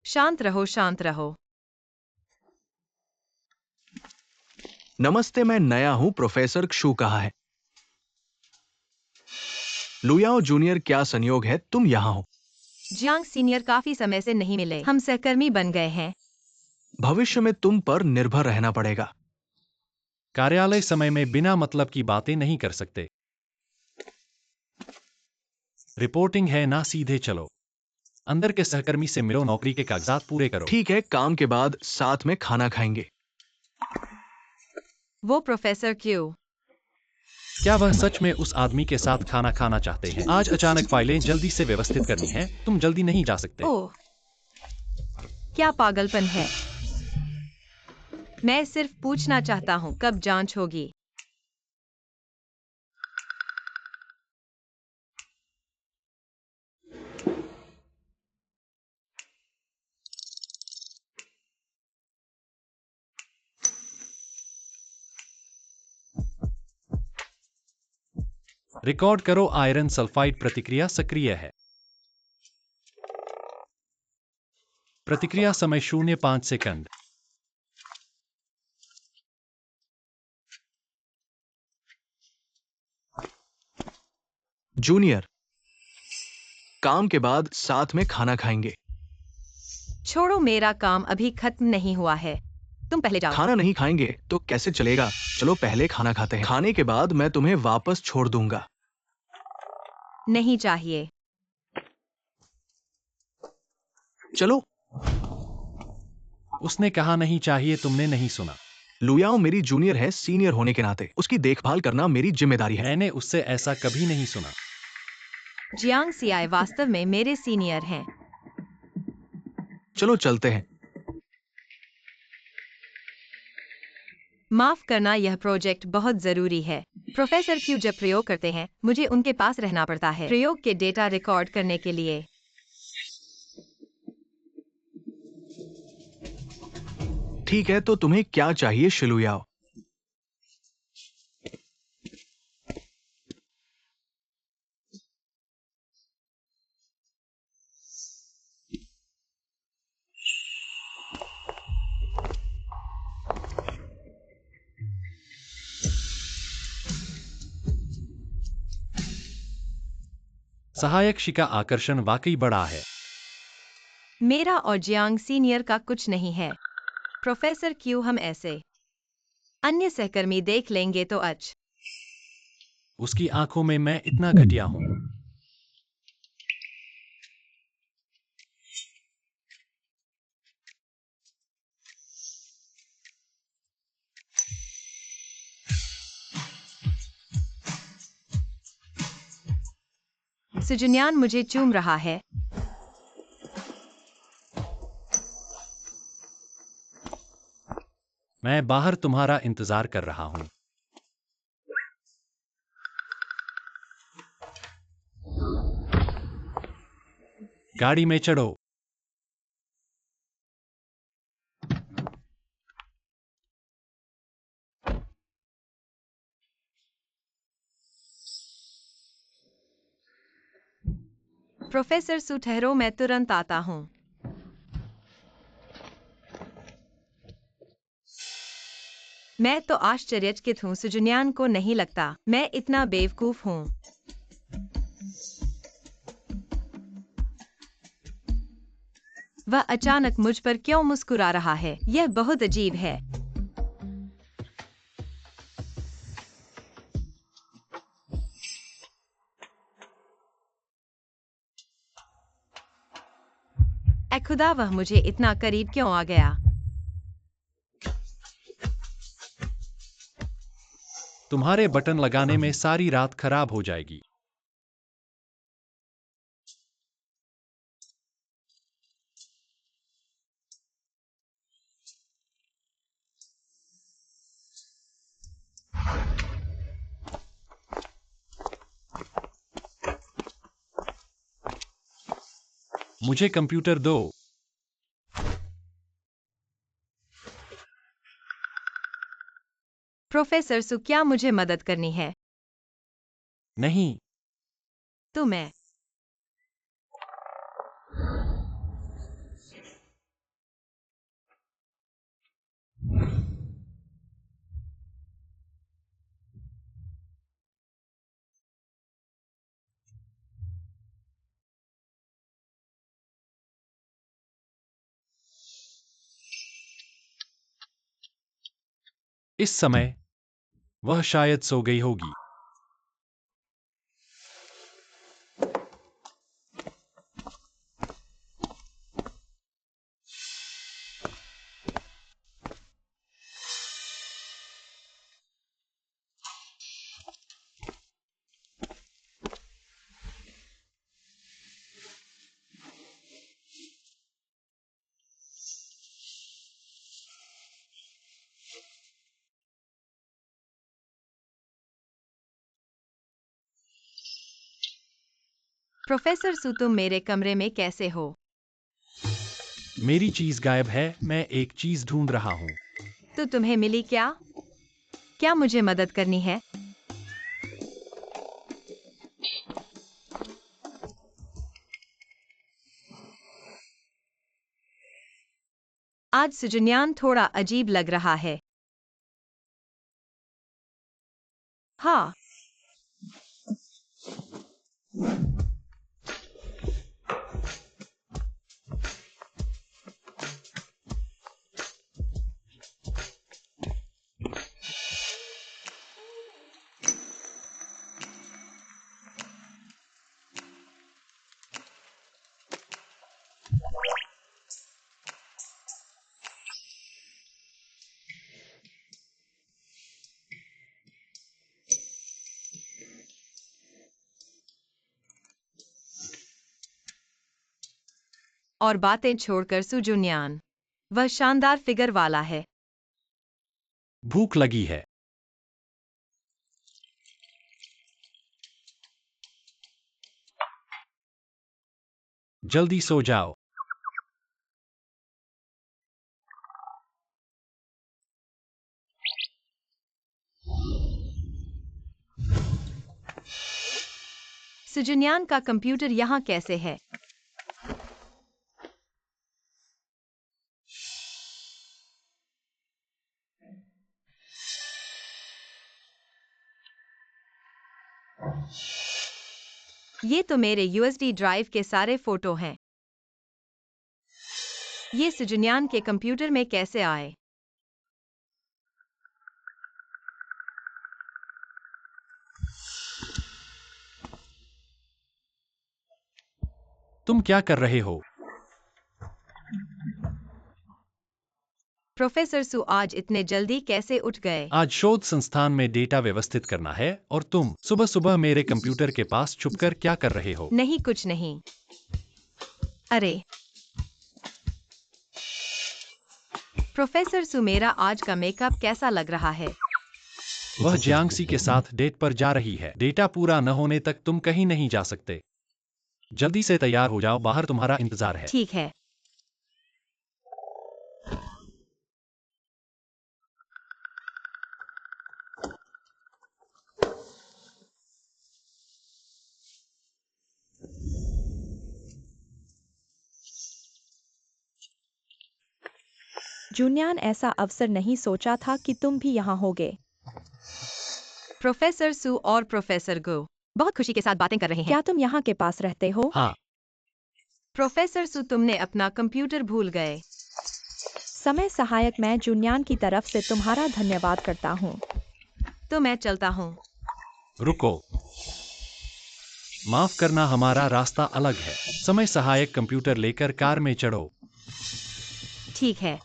शांत रहो, शांत रहो। नमस्ते, मैं नया हूं, प्रोफेसर क्षु कहा है। लुयाओ जूनियर, क्या संयोग है तुम यहाँ हो? जियांग सीनियर, काफी समय से नहीं मिले, हम सहकर्मी बन गए हैं। भविष्य में तुम पर निर्भर रहना पड़ेगा। कार्यालय समय में बिना मतलब की बातें नहीं कर सकते। रिपोर्टिंग है ना, सीधे चलो। अंदर के सहकर्मी से मिलो, नौकरी के कागजात पूरे करो। ठीक है, काम के बाद साथ में खाना खाएंगे। वो प्रोफेसर क्यू। क्या वह सच में उस आदमी के साथ खाना खाना चाहते हैं? आज अचानक फाइलें जल्दी से व्यवस्थित करनी है, तुम जल्दी नहीं जा सकते। ओह, क्या पागलपन है। मैं सिर्फ पूछना चाहता हूँ, कब जांच होगी? रिकॉर्ड करो, आयरन सल्फाइड प्रतिक्रिया सक्रिय है। प्रतिक्रिया समय 0.5 सेकंड। जूनियर, काम के बाद साथ में खाना खाएंगे। छोड़ो, मेरा काम अभी खत्म नहीं हुआ है, तुम पहले जाओ। खाना नहीं खाएंगे तो कैसे चलेगा? चलो पहले खाना खाते हैं, खाने के बाद मैं तुम्हें वापस छोड़ दूंगा। नहीं चाहिए। चलो। उसने कहा नहीं चाहिए, तुमने नहीं सुना। लुयाओ मेरी जूनियर है, सीनियर होने के नाते उसकी देखभाल करना मेरी जिम्मेदारी है। मैंने उससे ऐसा कभी नहीं सुना। जियांग सियाई वास्तव में मेरे सीनियर हैं। चलो चलते हैं। माफ करना, यह प्रोजेक्ट बहुत जरूरी है। प्रोफेसर क्यू जब प्रयोग करते हैं, मुझे उनके पास रहना पड़ता है प्रयोग के डेटा रिकॉर्ड करने के लिए। ठीक है, तो तुम्हें क्या चाहिए शिलुयाओ? सहायक शी का आकर्षण वाकई बड़ा है। मेरा और जियांग सीनियर का कुछ नहीं है। प्रोफेसर क्यू, हम ऐसे अन्य सहकर्मी देख लेंगे तो उसकी आंखों में मैं इतना घटिया हूं। सुजुन्यान मुझे चूम रहा है। मैं बाहर तुम्हारा इंतजार कर रहा हूँ। गाड़ी में चढ़ो। प्रोफेसर सू ठहरो, मैं तुरंत आता हूँ। मैं तो आश्चर्यचकित हूँ, सुजुन्यान को नहीं लगता मैं इतना बेवकूफ हूँ। वह अचानक मुझ पर क्यों मुस्कुरा रहा है? यह बहुत अजीब है। ऐ खुदा, वह मुझे इतना करीब क्यों आ गया? तुम्हारे बटन लगाने में सारी रात खराब हो जाएगी। मुझे कंप्यूटर दो। प्रोफेसर सू, क्या मुझे मदद करनी है? नहीं। तो मैं इस समय वह शायद सो गई होगी। प्रोफेसर सू, तुम मेरे कमरे में कैसे हो? मेरी चीज गायब है। मैं एक चीज ढूंढ रहा हूँ। तो तुम्हें मिली क्या? क्या मुझे मदद करनी है? आज सुजुन्यान थोड़ा अजीब लग रहा है। हाँ। और बातें छोड़कर सुजुन्यान, वह शानदार फिगर वाला है। भूख लगी है। जल्दी सो जाओ। सुजुन्यान का कंप्यूटर यहाँ कैसे है? ये तो मेरे यूएसडी ड्राइव के सारे फोटो हैं। ये सुजुन्यान के कंप्यूटर में कैसे आए? तुम क्या कर रहे हो? प्रोफेसर सु आज इतने जल्दी कैसे उठ गए? आज शोध संस्थान में डेटा व्यवस्थित करना है और तुम सुबह सुबह मेरे कंप्यूटर के पास छुपकर क्या कर रहे हो? नहीं, कुछ नहीं। अरे प्रोफेसर सु, मेरा आज का मेकअप कैसा लग रहा है? वह जियांगसी के साथ डेट पर जा रही है। डेटा पूरा न होने तक तुम कहीं नहीं जा सकते। जल्दी से तैयार हो जाओ, बाहर तुम्हारा इंतजार है। ठीक है। जुनियान ऐसा अवसर नहीं सोचा था कि तुम भी यहाँ होगे। प्रोफेसर सु और प्रोफेसर गो बहुत खुशी के साथ बातें कर रहे हैं। क्या तुम यहाँ के पास रहते हो? हाँ, प्रोफेसर सु, तुमने अपना कंप्यूटर भूल गए। समय सहायक, मैं जुनियान की तरफ से तुम्हारा धन्यवाद करता हूँ। तो मैं चलता हूँ। रुको। माफ करना, हमारा रास्ता अलग है। समय सहायक कंप्यूटर लेकर कार में चढ़ो। ठीक है।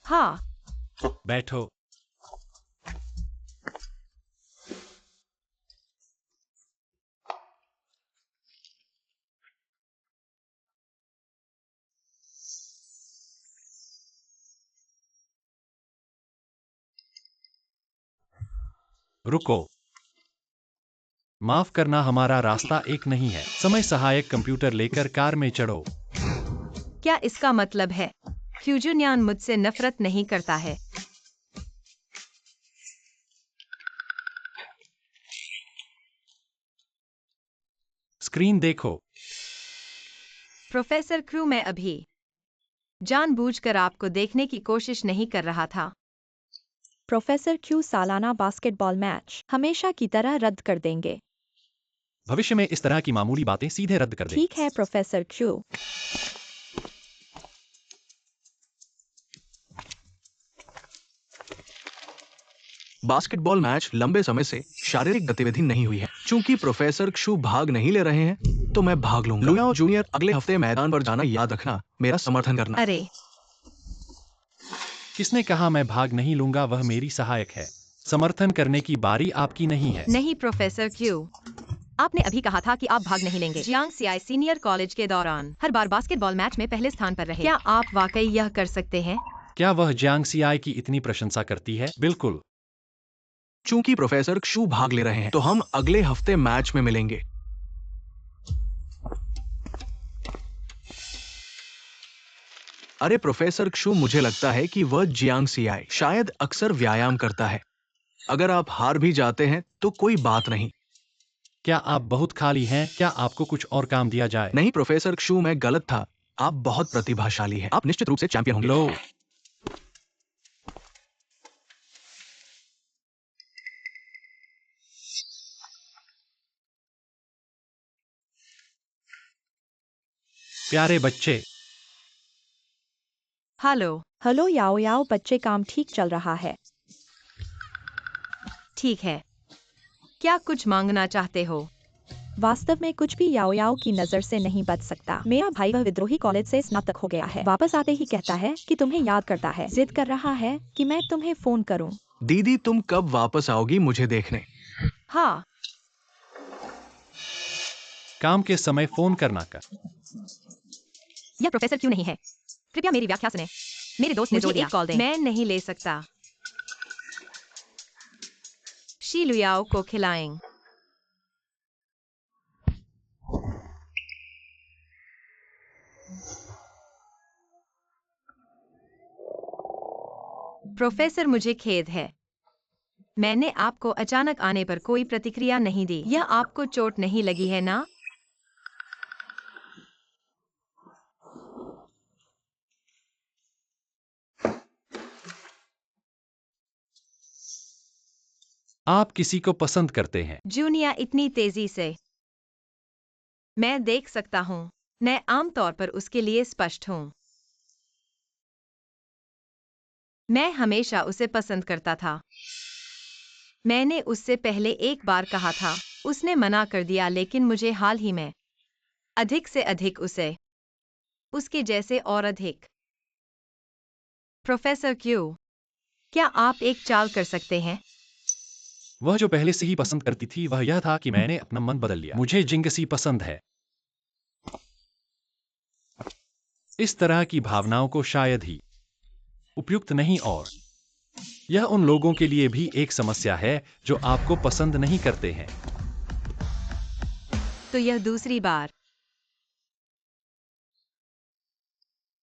हाँ, बैठो। रुको। माफ करना, हमारा रास्ता एक नहीं है। समय सहायक कंप्यूटर लेकर कार में चढ़ो। क्या इसका मतलब है क्यूजुनियान मुझसे नफरत नहीं करता है? स्क्रीन देखो। प्रोफेसर क्रू, मैं अभी जानबूझकर आपको देखने की कोशिश नहीं कर रहा था। प्रोफेसर क्यू सालाना बास्केटबॉल मैच हमेशा की तरह रद्द कर देंगे। भविष्य में इस तरह की मामूली बातें सीधे रद्द कर दें। ठीक है प्रोफेसर क्यू। बास्केटबॉल मैच लंबे समय से शारीरिक गतिविधि नहीं हुई है। चूंकि प्रोफेसर क्षु भाग नहीं ले रहे हैं, तो मैं भाग लूंगा। लुयाओ जूनियर, अगले हफ्ते मैदान पर जाना याद रखना, मेरा समर्थन करना। अरे किसने कहा मैं भाग नहीं लूंगा? वह मेरी सहायक है। समर्थन करने की बारी आपकी नहीं है। नहीं प्रोफेसर क्यू, आपने अभी कहा था कि आप भाग नहीं लेंगे। जियांगसियाई सीनियर कॉलेज के दौरान हर बार बास्केटबॉल मैच में पहले स्थान पर रहे। क्या आप वाकई यह कर सकते हैं? क्या वह जियांगसियाई की इतनी प्रशंसा करती है? बिल्कुल। चूंकि प्रोफेसर क्षु भाग ले रहे हैं, तो हम अगले हफ्ते मैच में मिलेंगे। अरे प्रोफेसर क्षु, मुझे लगता है कि वह जियांगसियाई शायद अक्सर व्यायाम करता है। अगर आप हार भी जाते हैं तो कोई बात नहीं। क्या आप बहुत खाली हैं? क्या आपको कुछ और काम दिया जाए? नहीं प्रोफेसर क्षु, मैं गलत था। आप बहुत प्रतिभाशाली हैं। आप निश्चित रूप से चैंपियन होंगे। लो। प्यारे बच्चे। हेलो। हेलो याओ याओ बच्चे, काम ठीक चल रहा है। ठीक है। क्या कुछ मांगना चाहते हो? वास्तव में कुछ भी याओ याओ की नजर से नहीं बच सकता। मेरा भाई वह विद्रोही कॉलेज से स्नातक हो गया है। वापस आते ही कहता है कि तुम्हें याद करता है। जिद कर रहा है कि मैं तुम्हें फोन करूं। दीदी, तुम कब वापस आओगी मुझे देखने? हाँ, काम के समय फोन करना कर। यह प्रोफेसर क्यों नहीं है? कृपया मेरी व्याख्या सुने। मेरे दोस्त ने मुझे जोर दिया। एक कॉल दें। मैं नहीं ले सकता। शी लुयाओ को खिलाएं। प्रोफेसर, मुझे खेद है। मैंने आपको अचानक आने पर कोई प्रतिक्रिया नहीं दी। यह आपको चोट नहीं लगी है ना? आप किसी को पसंद करते हैं? जूनिया इतनी तेजी से मैं देख सकता हूँ। मैं आमतौर पर उसके लिए स्पष्ट हूँ। मैं हमेशा उसे पसंद करता था। मैंने उससे पहले एक बार कहा था, उसने मना कर दिया, लेकिन मुझे हाल ही में अधिक से अधिक उसे उसके जैसे और अधिक। प्रोफेसर क्यू, क्या आप एक चाल कर सकते हैं? वह जो पहले से ही पसंद करती थी वह यह था कि मैंने अपना मन बदल लिया। मुझे जिंगसी पसंद है। इस तरह की भावनाओं को शायद ही उपयुक्त नहीं, और यह उन लोगों के लिए भी एक समस्या है जो आपको पसंद नहीं करते हैं। तो यह दूसरी बार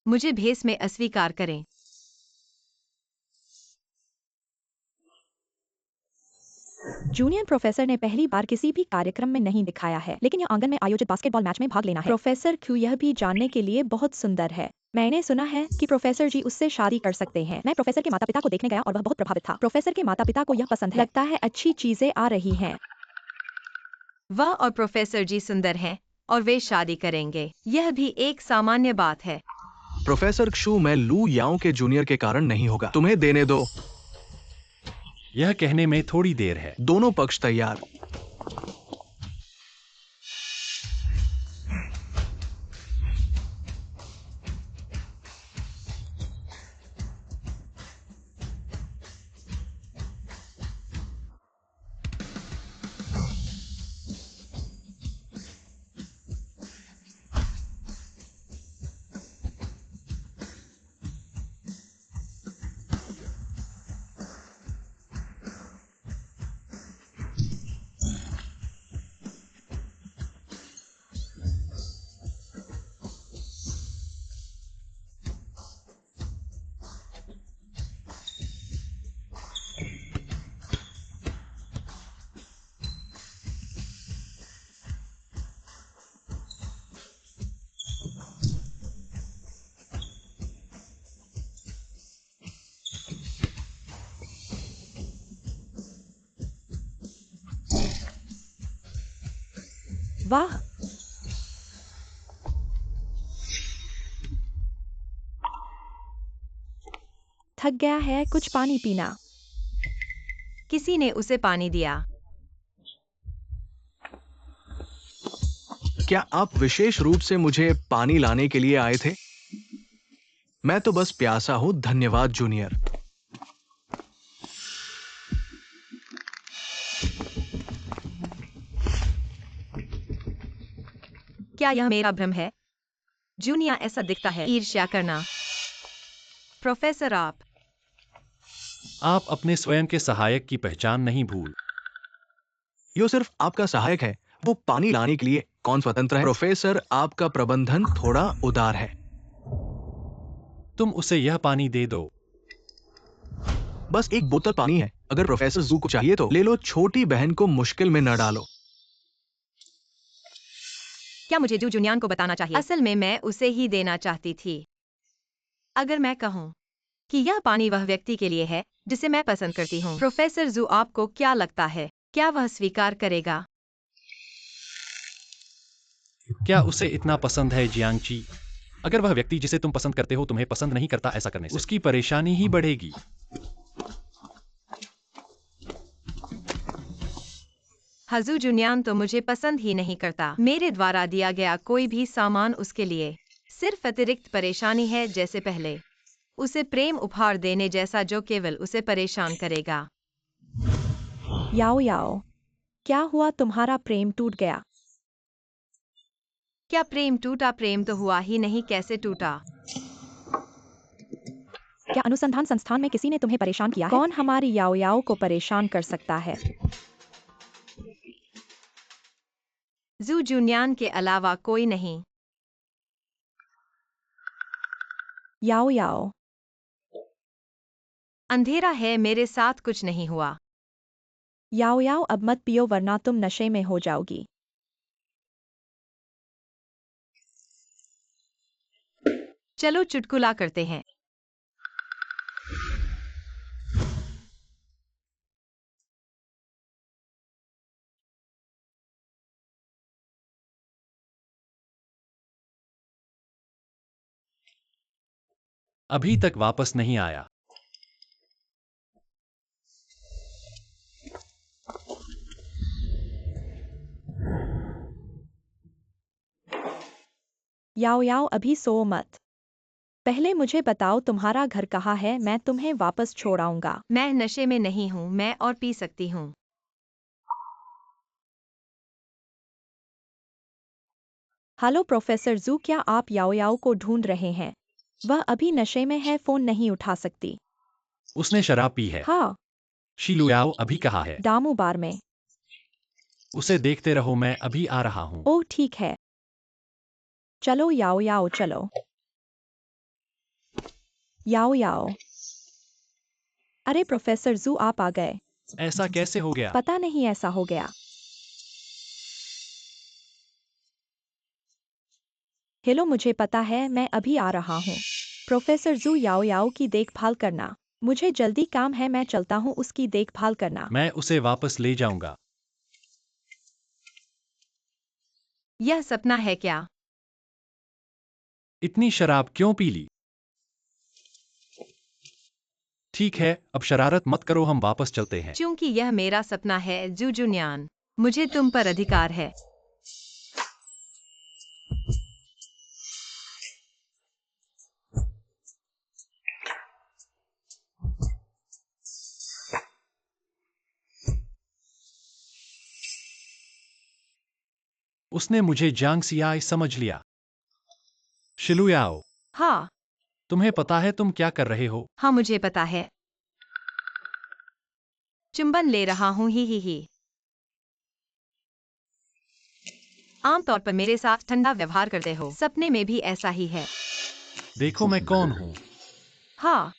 मुझे भेस में अस्वीकार करें। जूनियर प्रोफेसर ने पहली बार किसी भी कार्यक्रम में नहीं दिखाया है, लेकिन यह आंगन में आयोजित बास्केटबॉल मैच में भाग लेना है। प्रोफेसर क्यू यह भी जानने के लिए बहुत सुंदर है। मैंने सुना है कि प्रोफेसर जी उससे शादी कर सकते हैं। मैं प्रोफेसर के माता पिता को देखने गया और वह बहुत प्रभावित था। प्रोफेसर के माता पिता को यह पसंद है। लगता है अच्छी चीजें आ रही हैं। वह और प्रोफेसर जी सुंदर हैं और वे शादी करेंगे। यह भी एक सामान्य बात है। प्रोफेसर क्षु, मैं लू याओ के जूनियर के कारण नहीं होगा। तुम्हें देने दो। यह कहने में थोड़ी देर है। दोनों पक्ष तैयार। वाह, थक गया है, कुछ पानी पीना। किसी ने उसे पानी दिया। क्या आप विशेष रूप से मुझे पानी लाने के लिए आए थे? मैं तो बस प्यासा हूं। धन्यवाद जूनियर। क्या यह मेरा भ्रम है? जूनिया, ऐसा दिखता है। ईर्ष्या करना। प्रोफेसर, आप अपने स्वयं के सहायक की पहचान नहीं भूल। यो सिर्फ आपका सहायक है। वो पानी लाने के लिए कौन स्वतंत्र है? प्रोफेसर, आपका प्रबंधन थोड़ा उदार है। तुम उसे यह पानी दे दो। बस एक बोतल पानी है। अगर प्रोफेसर जू को चाहिए तो ले लो। छोटी बहन को मुश्किल में न डालो। क्या मुझे जू जुनियान को बताना चाहिए? असल में मैं उसे ही देना चाहती थी। अगर मैं कहूँ कि यह पानी वह व्यक्ति के लिए है जिसे मैं पसंद करती हूँ। प्रोफेसर जू, आपको क्या लगता है, क्या वह स्वीकार करेगा? क्या उसे इतना पसंद है जियांगची? अगर वह व्यक्ति जिसे तुम पसंद करते हो तुम्हें पसंद नहीं करता, ऐसा करने से उसकी परेशानी ही बढ़ेगी। हजू जुनियान तो मुझे पसंद ही नहीं करता। मेरे द्वारा दिया गया कोई भी सामान उसके लिए सिर्फ अतिरिक्त परेशानी है, जैसे पहले उसे प्रेम उपहार देने जैसा, जो केवल उसे परेशान करेगा। याओ याओ, क्या हुआ? तुम्हारा प्रेम टूट गया? क्या प्रेम टूटा? प्रेम तो हुआ ही नहीं, कैसे टूटा? क्या अनुसंधान संस्थान में किसी ने तुम्हें परेशान किया है? कौन हमारी याओ याओ को परेशान कर सकता है? जू जुनियान के अलावा कोई नहीं। याओ याओ, अंधेरा है, मेरे साथ कुछ नहीं हुआ। याओ याओ, अब मत पियो वरना तुम नशे में हो जाओगी। चलो चुटकुला करते हैं। अभी तक वापस नहीं आया। याओ याओ अभी सो मत। पहले मुझे बताओ तुम्हारा घर कहाँ है, मैं तुम्हें वापस छोड़ाऊंगा। मैं नशे में नहीं हूँ, मैं और पी सकती हूँ। हेलो प्रोफेसर जू, क्या आप याओ याओ को ढूंढ रहे हैं? वह अभी नशे में है, फोन नहीं उठा सकती। उसने शराब पी है। हाँ, शिलुयाओ अभी कहाँ है? डामू बार में। उसे देखते रहो, मैं अभी आ रहा हूँ। ओह ठीक है, चलो याओ याओ चलो। याओ याओ। अरे प्रोफेसर जू आप आ गए। ऐसा कैसे हो गया? पता नहीं ऐसा हो गया। हेलो मुझे पता है, मैं अभी आ रहा हूँ। प्रोफेसर जू याओ याओ की देखभाल करना। मुझे जल्दी काम है, मैं चलता हूँ, उसकी देखभाल करना। मैं उसे वापस ले जाऊंगा। यह सपना है क्या? इतनी शराब क्यों पी ली? ठीक है, अब शरारत मत करो, हम वापस चलते हैं। क्योंकि यह मेरा सपना है जुजुन्यान, मुझे तुम पर अधिकार है। उसने मुझे जांग सियाई समझ लिया। शिलुयाओ, हाँ तुम्हें पता है तुम क्या कर रहे हो? हाँ मुझे पता है। चुंबन ले रहा हूँ, ही। आमतौर पर मेरे साथ ठंडा व्यवहार करते हो, सपने में भी ऐसा ही है। देखो मैं कौन हूँ। हाँ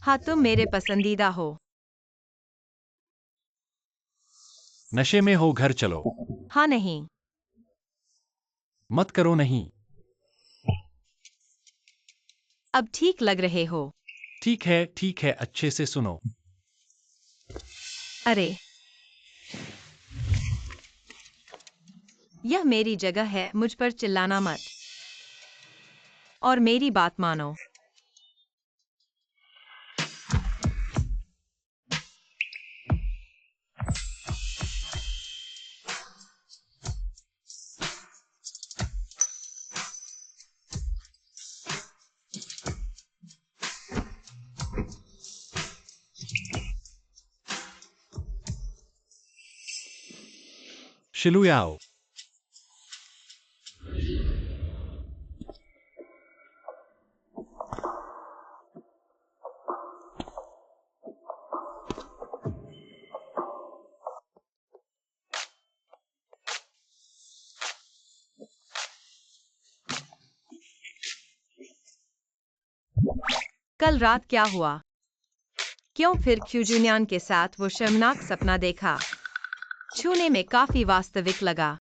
हाँ, तुम मेरे पसंदीदा हो। नशे में हो, घर चलो। हाँ नहीं। मत करो नहीं। अब ठीक लग रहे हो। ठीक है, अच्छे से सुनो। अरे, यह मेरी जगह है, मुझ पर चिल्लाना मत। और मेरी बात मानो। शिलुयाओ, कल रात क्या हुआ? क्यों फिर क्यूजुनियान के साथ वो शर्मनाक सपना देखा? छूने में काफी वास्तविक लगा।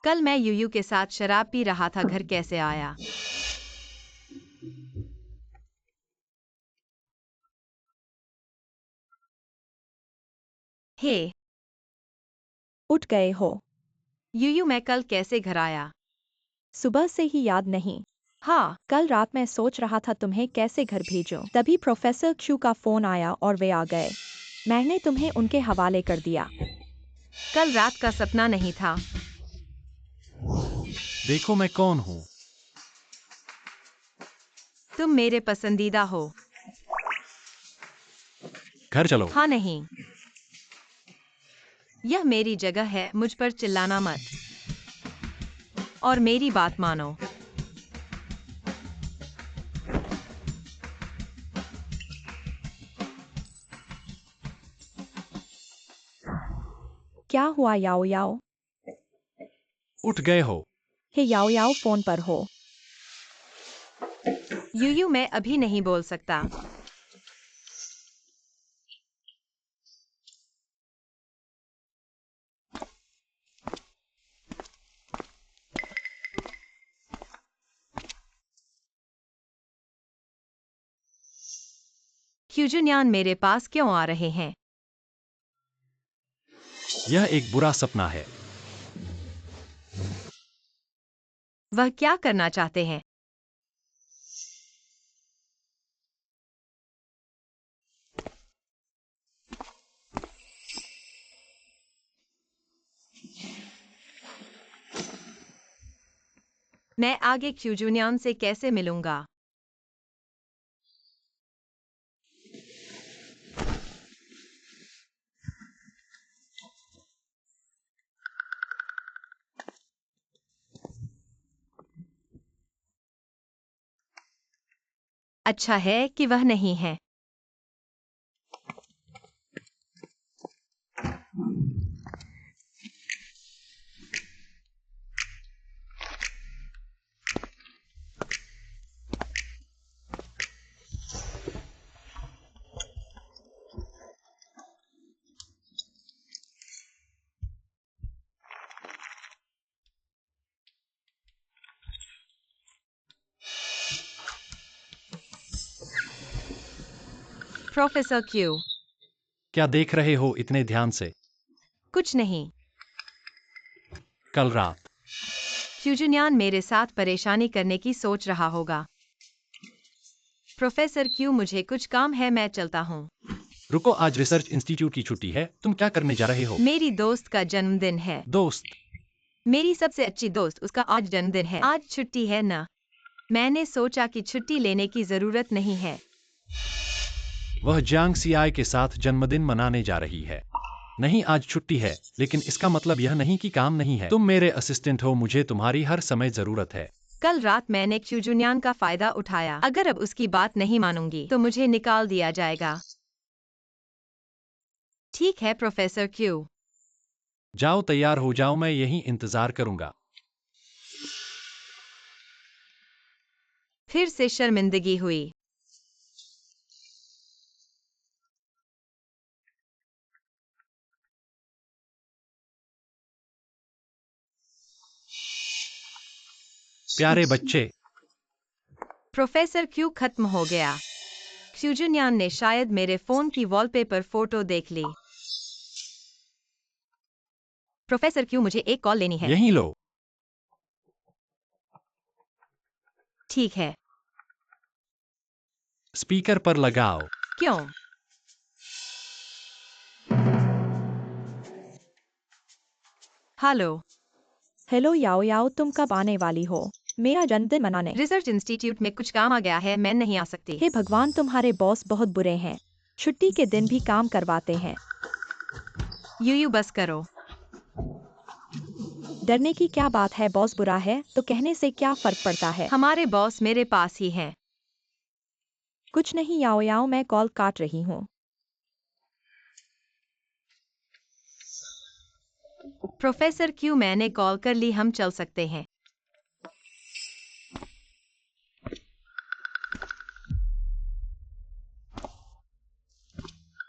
कल मैं यूयू के साथ शराब पी रहा था, घर कैसे आया? हे उठ गए हो? यूयू, मैं कल कैसे घर आया? सुबह से ही याद नहीं? हाँ, कल रात मैं सोच रहा था तुम्हें कैसे घर भेजूं, तभी प्रोफेसर क्यू का फोन आया और वे आ गए। मैंने तुम्हें उनके हवाले कर दिया। कल रात का सपना नहीं था। देखो मैं कौन हूँ। तुम मेरे पसंदीदा हो। घर चलो। हाँ नहीं। यह मेरी जगह है, मुझ पर चिल्लाना मत। और मेरी बात मानो। क्या हुआ याओ याओ? उठ गए हो? हे याओ याओ फोन पर हो? यूयू, मैं अभी नहीं बोल सकता। क्यूजुनियान मेरे पास क्यों आ रहे हैं? यह एक बुरा सपना है। वह क्या करना चाहते हैं? मैं आगे क्यूजुनियन से कैसे मिलूंगा? अच्छा है कि वह नहीं है। Professor Q. क्या देख रहे हो इतने ध्यान से? कुछ नहीं। कल रात क्यूजुनियन मेरे साथ परेशानी करने की सोच रहा होगा। प्रोफेसर क्यू, मुझे कुछ काम है, मैं चलता हूँ। रुको, आज रिसर्च इंस्टीट्यूट की छुट्टी है। तुम क्या करने जा रहे हो? मेरी दोस्त का जन्मदिन है। दोस्त? मेरी सबसे अच्छी दोस्त, उसका आज जन्मदिन है। आज छुट्टी है ना? मैंने सोचा कि छुट्टी लेने की जरूरत नहीं है। वह जियांग सियाई के साथ जन्मदिन मनाने जा रही है। नहीं, आज छुट्टी है, लेकिन इसका मतलब यह नहीं कि काम नहीं है। तुम मेरे असिस्टेंट हो, मुझे तुम्हारी हर समय जरूरत है। कल रात मैंने क्यूजुनियन का फायदा उठाया। अगर अब उसकी बात नहीं मानूंगी तो मुझे निकाल दिया जाएगा। ठीक है प्रोफेसर क्यू। जाओ, तैयार हो जाओ, मैं यहीं इंतजार करूंगा। फिर से शर्मिंदगी हुई। प्यारे बच्चे, प्रोफेसर क्यू खत्म हो गया। क्यूजुनियन ने शायद मेरे फोन की वॉलपेपर फोटो देख ली। प्रोफेसर क्यू, मुझे एक कॉल लेनी है। यहीं लो। ठीक है। स्पीकर पर लगाओ। क्यों? हेलो। हेलो याओ याओ, तुम कब आने वाली हो मेरा जन्मदिन मनाने? रिसर्च इंस्टीट्यूट में कुछ काम आ गया है, मैं नहीं आ सकती। हे भगवान, तुम्हारे बॉस बहुत बुरे हैं। छुट्टी के दिन भी काम करवाते हैं। यूयू बस करो। डरने की क्या बात है? बॉस बुरा है तो कहने से क्या फर्क पड़ता है? हमारे बॉस मेरे पास ही हैं। कुछ नहीं याओ याओ, मैं कॉल काट रही हूँ। प्रोफेसर क्यू, मैंने कॉल कर ली, हम चल सकते हैं।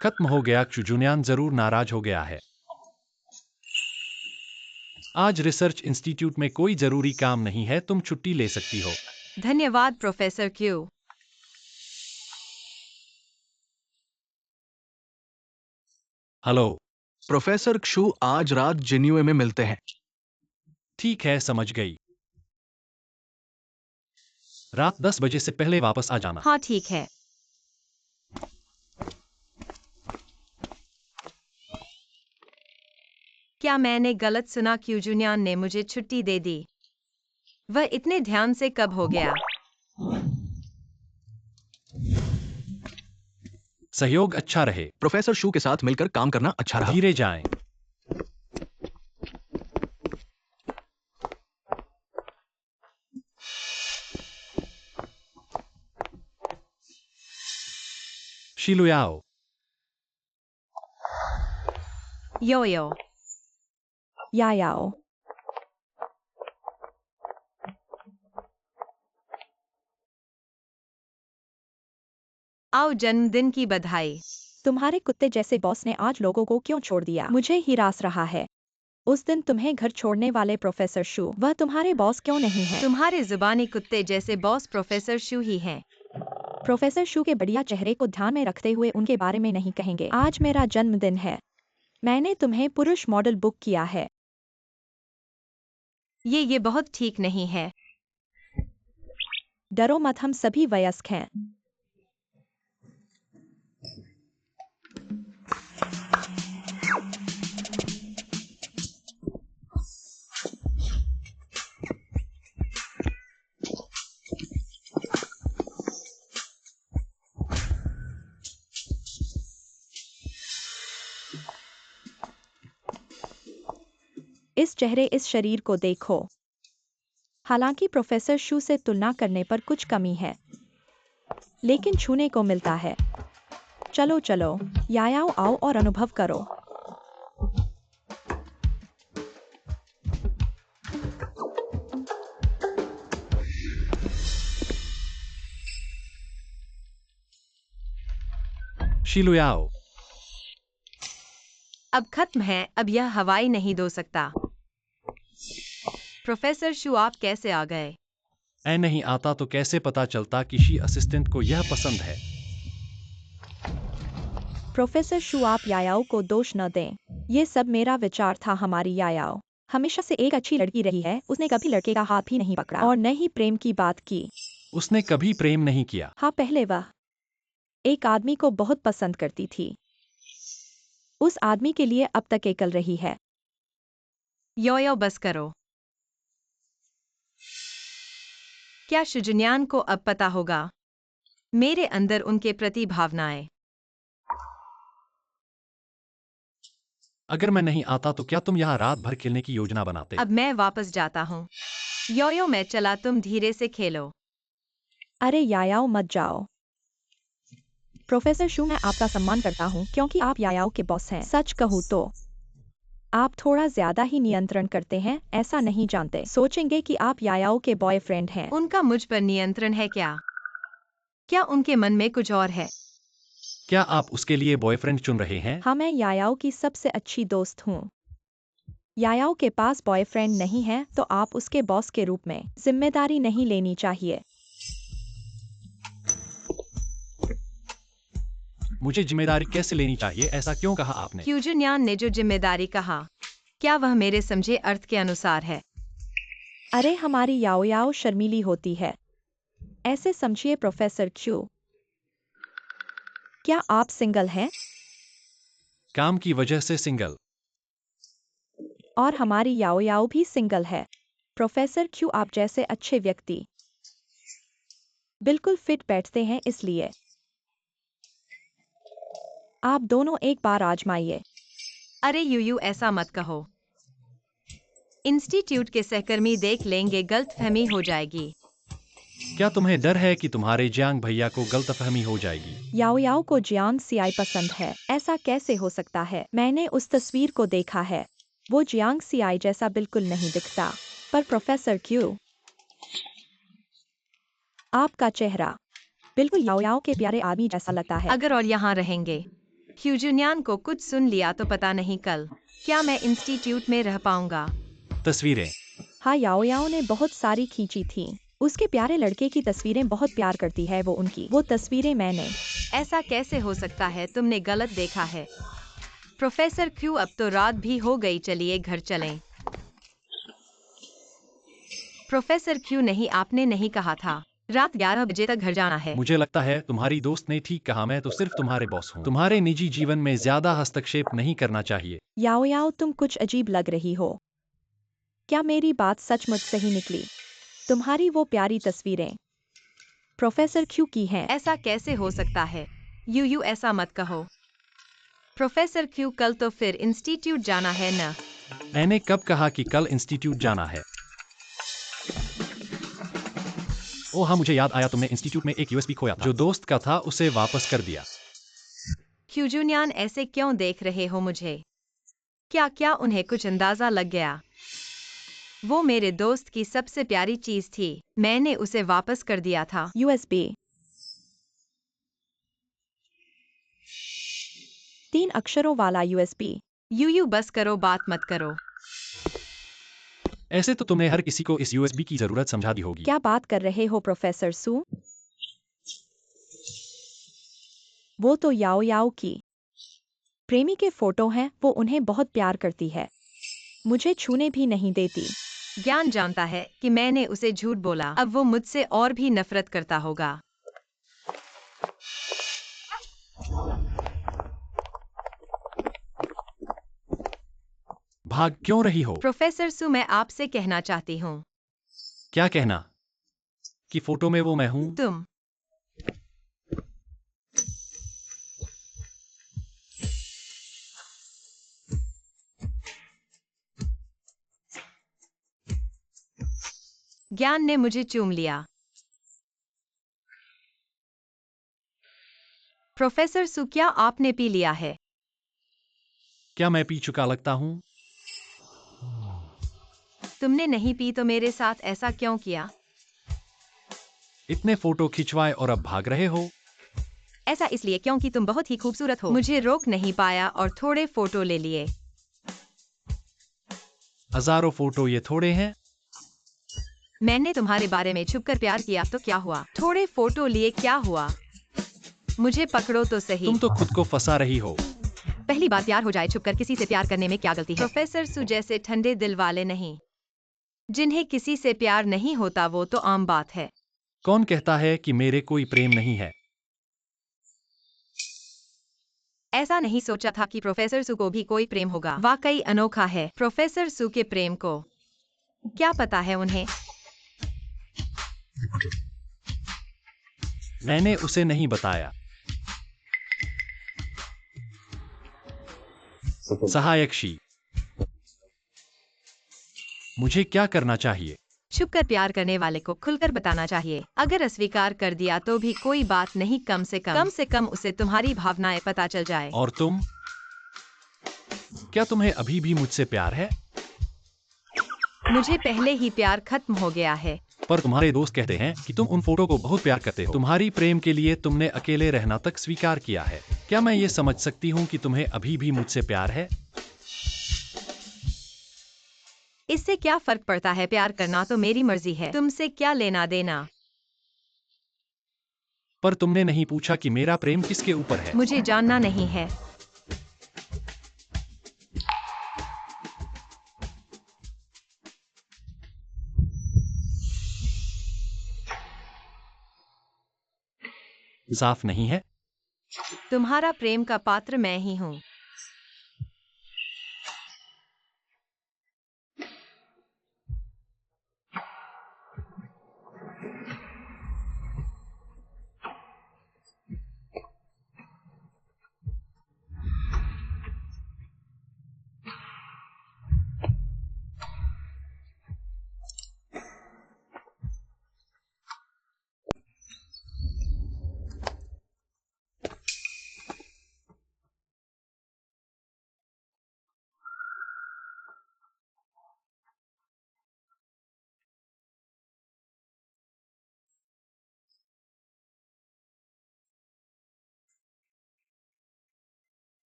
खत्म हो गया। क्यूजुनियन जरूर नाराज हो गया है। आज रिसर्च इंस्टीट्यूट में कोई जरूरी काम नहीं है, तुम छुट्टी ले सकती हो। धन्यवाद प्रोफेसर क्यू। हेलो। प्रोफेसर क्षु आज रात जिन्यूए में मिलते हैं। ठीक है, समझ गई। रात 10 बजे से पहले वापस आ जाना। हाँ ठीक है। क्या मैंने गलत सुना? क्यूजुनियन ने मुझे छुट्टी दे दी। वह इतने ध्यान से कब हो गया? सहयोग अच्छा रहे। प्रोफेसर शू के साथ मिलकर काम करना अच्छा रहा। धीरे जाएं। शिलुयाओ। यो यो। या याओ। आओ, जन्मदिन की बधाई। तुम्हारे कुत्ते जैसे बॉस ने आज लोगों को क्यों छोड़ दिया? मुझे हिरास रहा है। उस दिन तुम्हें घर छोड़ने वाले प्रोफेसर शू, वह तुम्हारे बॉस क्यों नहीं है? तुम्हारे जुबानी कुत्ते जैसे बॉस प्रोफेसर शू ही हैं। प्रोफेसर शू के बढ़िया चेहरे को ध्यान में रखते हुए उनके बारे में नहीं कहेंगे। आज मेरा जन्मदिन है। मैंने तुम्हें पुरुष मॉडल बुक किया है। ये बहुत ठीक नहीं है। डरो मत, हम सभी वयस्क हैं। इस चेहरे, इस शरीर को देखो। हालांकि प्रोफेसर शू से तुलना करने पर कुछ कमी है, लेकिन छूने को मिलता है। चलो चलो, यायाओ, आओ और अनुभव करो। शिलुयाओ, अब खत्म है, अब यह हवाई नहीं दो सकता। प्रोफेसर शू, आप कैसे आ गए? ऐ नहीं आता तो कैसे पता चलता कि शी असिस्टेंट को यह पसंद है। प्रोफेसर शू, आप यायाओ को दोष न दें। ये सब मेरा विचार था। हमारी यायाओ हमेशा से एक अच्छी लड़की रही है। उसने कभी लड़के का हाथ भी नहीं पकड़ा और न ही प्रेम की बात की। उसने कभी प्रेम नहीं किया। हाँ, पहले वह एक आदमी को बहुत पसंद करती थी। उस आदमी के लिए अब तक एकल रही है। योयो, बस करो। क्या शुजुनियान को अब पता होगा मेरे अंदर उनके प्रति भावनाएं? अगर मैं नहीं आता तो क्या तुम यहाँ रात भर खेलने की योजना बनाते? अब मैं वापस जाता हूँ। योयो, मैं चला, तुम धीरे से खेलो। अरे यायाओ, मत जाओ। प्रोफेसर शू, मैं आपका सम्मान करता हूँ क्योंकि आप यायाओ के बॉस हैं। सच कहूँ तो आप थोड़ा ज्यादा ही नियंत्रण करते हैं। ऐसा नहीं जानते, सोचेंगे कि आप यायाओ के बॉयफ्रेंड हैं। उनका मुझ पर नियंत्रण है क्या? क्या उनके मन में कुछ और है? क्या आप उसके लिए बॉयफ्रेंड चुन रहे हैं? हाँ, मैं यायाओ की सबसे अच्छी दोस्त हूँ। यायाओ के पास बॉयफ्रेंड नहीं है तो आप उसके बॉस के रूप में जिम्मेदारी नहीं लेनी चाहिए। मुझे जिम्मेदारी कैसे लेनी चाहिए? ऐसा क्यों कहा आपने? क्यूजुनियान ने जो जिम्मेदारी कहा, क्या वह मेरे समझे अर्थ के अनुसार है? अरे, हमारी याओ याओ शर्मीली होती है। ऐसे समझिए प्रोफेसर क्यू। क्या आप सिंगल हैं? काम की वजह से सिंगल। और हमारी याओ याओ भी सिंगल है। प्रोफेसर क्यू, आप जैसे अच्छे व्यक्ति बिल्कुल फिट बैठते हैं, इसलिए आप दोनों एक बार आजमाइए। अरे यूयू, ऐसा मत कहो। इंस्टीट्यूट के सहकर्मी देख लेंगे, गलतफहमी हो जाएगी। क्या तुम्हें डर है कि तुम्हारे जियांग भैया को गलतफहमी हो जाएगी? याओ याओ को जियांग सियाई पसंद है। ऐसा कैसे हो सकता है? मैंने उस तस्वीर को देखा है। वो जियांग सियाई जैसा बिल्कुल नहीं दिखता। पर प्रोफेसर क्यू, आपका चेहरा बिल्कुल याओ याओ के प्यारे आदमी जैसा लगता है। अगर और यहाँ रहेंगे, क्यूजुनियान को कुछ सुन लिया तो पता नहीं कल क्या मैं इंस्टीट्यूट में रह पाऊंगा। तस्वीरें। हाँ, याओ याओ ने बहुत सारी खींची थी। उसके प्यारे लड़के की तस्वीरें बहुत प्यार करती है वो उनकी। वो तस्वीरें मैंने। ऐसा कैसे हो सकता है? तुमने गलत देखा है। प्रोफेसर क्यू, अब तो रात भी हो गई, चलिए घर चलें। प्रोफेसर क्यू, नहीं, आपने नहीं कहा था रात 11 बजे तक घर जाना है। मुझे लगता है तुम्हारी दोस्त ने ठीक कहा। मैं तो सिर्फ तुम्हारे बॉस हूँ। तुम्हारे निजी जीवन में ज्यादा हस्तक्षेप नहीं करना चाहिए। याओ याओ, तुम कुछ अजीब लग रही हो। क्या मेरी बात सचमुच सही निकली? तुम्हारी वो प्यारी तस्वीरें प्रोफेसर क्यू की हैं। ऐसा कैसे हो सकता है? यूयू, ऐसा मत कहो। प्रोफेसर क्यू, कल तो फिर इंस्टीट्यूट जाना है न? मैंने कब कहा कि कल इंस्टीट्यूट जाना है? ओह हाँ, मुझे याद आया, तुमने इंस्टीट्यूट में एक यूएसबी खोया था। जो दोस्त का था उसे वापस कर दिया। क्यूजुनियान, ऐसे क्यों देख रहे हो मुझे? क्या क्या उन्हें कुछ अंदाजा लग गया? वो मेरे दोस्त की सबसे प्यारी चीज थी, मैंने उसे वापस कर दिया था। यूएसबी 3 अक्षरों वाला यूएसबी। यूयू, बस करो, बात मत करो। ऐसे तो तुमने हर किसी को इस यूएसबी की जरूरत समझा दी होगी। क्या बात कर रहे हो प्रोफेसर सू? वो तो याओ याओ की प्रेमी के फोटो हैं। वो उन्हें बहुत प्यार करती है। मुझे छूने भी नहीं देती। ज्ञान जानता है कि मैंने उसे झूठ बोला। अब वो मुझसे और भी नफरत करता होगा। भाग क्यों रही हो? प्रोफेसर सू, मैं आपसे कहना चाहती हूँ। क्या कहना? कि फोटो में वो मैं हूँ? तुम ज्ञान ने मुझे चूम लिया। प्रोफेसर सू, क्या आपने पी लिया है? क्या मैं पी चुका लगता हूँ? तुमने नहीं पी तो मेरे साथ ऐसा क्यों किया? इतने फोटो खिंचवाए और अब भाग रहे हो? ऐसा इसलिए क्योंकि तुम बहुत ही खूबसूरत हो। मुझे रोक नहीं पाया और थोड़े फोटो ले लिए। हजारों फोटो ये थोड़े हैं? मैंने तुम्हारे बारे में छुपकर प्यार किया तो क्या हुआ? थोड़े फोटो लिए क्या हुआ? मुझे पकड़ो तो सही। तुम तो खुद को फंसा रही हो। पहली बार प्यार हो जाए, छुपकर किसी से प्यार करने में क्या गलती है? प्रोफेसर सू जैसे ठंडे दिल वाले नहीं, जिन्हें किसी से प्यार नहीं होता, वो तो आम बात है। कौन कहता है कि मेरे कोई प्रेम नहीं है? ऐसा नहीं सोचा था कि प्रोफेसर सू को भी कोई प्रेम होगा। वाकई अनोखा है। प्रोफेसर सू के प्रेम को क्या पता है उन्हें? मैंने उसे नहीं बताया। सहायक शी, मुझे क्या करना चाहिए? छुपकर प्यार करने वाले को खुलकर बताना चाहिए। अगर अस्वीकार कर दिया तो भी कोई बात नहीं, कम से कम उसे तुम्हारी भावनाएं पता चल जाए। और तुम? क्या तुम्हें अभी भी मुझसे प्यार है? मुझे पहले ही प्यार खत्म हो गया है। पर तुम्हारे दोस्त कहते हैं कि तुम उन फोटो को बहुत प्यार करते हो। तुम्हारी प्रेम के लिए तुमने अकेले रहना तक स्वीकार किया है। क्या मैं ये समझ सकती हूँ कि तुम्हें अभी भी मुझसे प्यार है? इससे क्या फर्क पड़ता है? प्यार करना तो मेरी मर्जी है, तुमसे क्या लेना देना? पर तुमने नहीं पूछा कि मेरा प्रेम किसके ऊपर है। मुझे जानना नहीं है। साफ नहीं है? तुम्हारा प्रेम का पात्र मैं ही हूँ।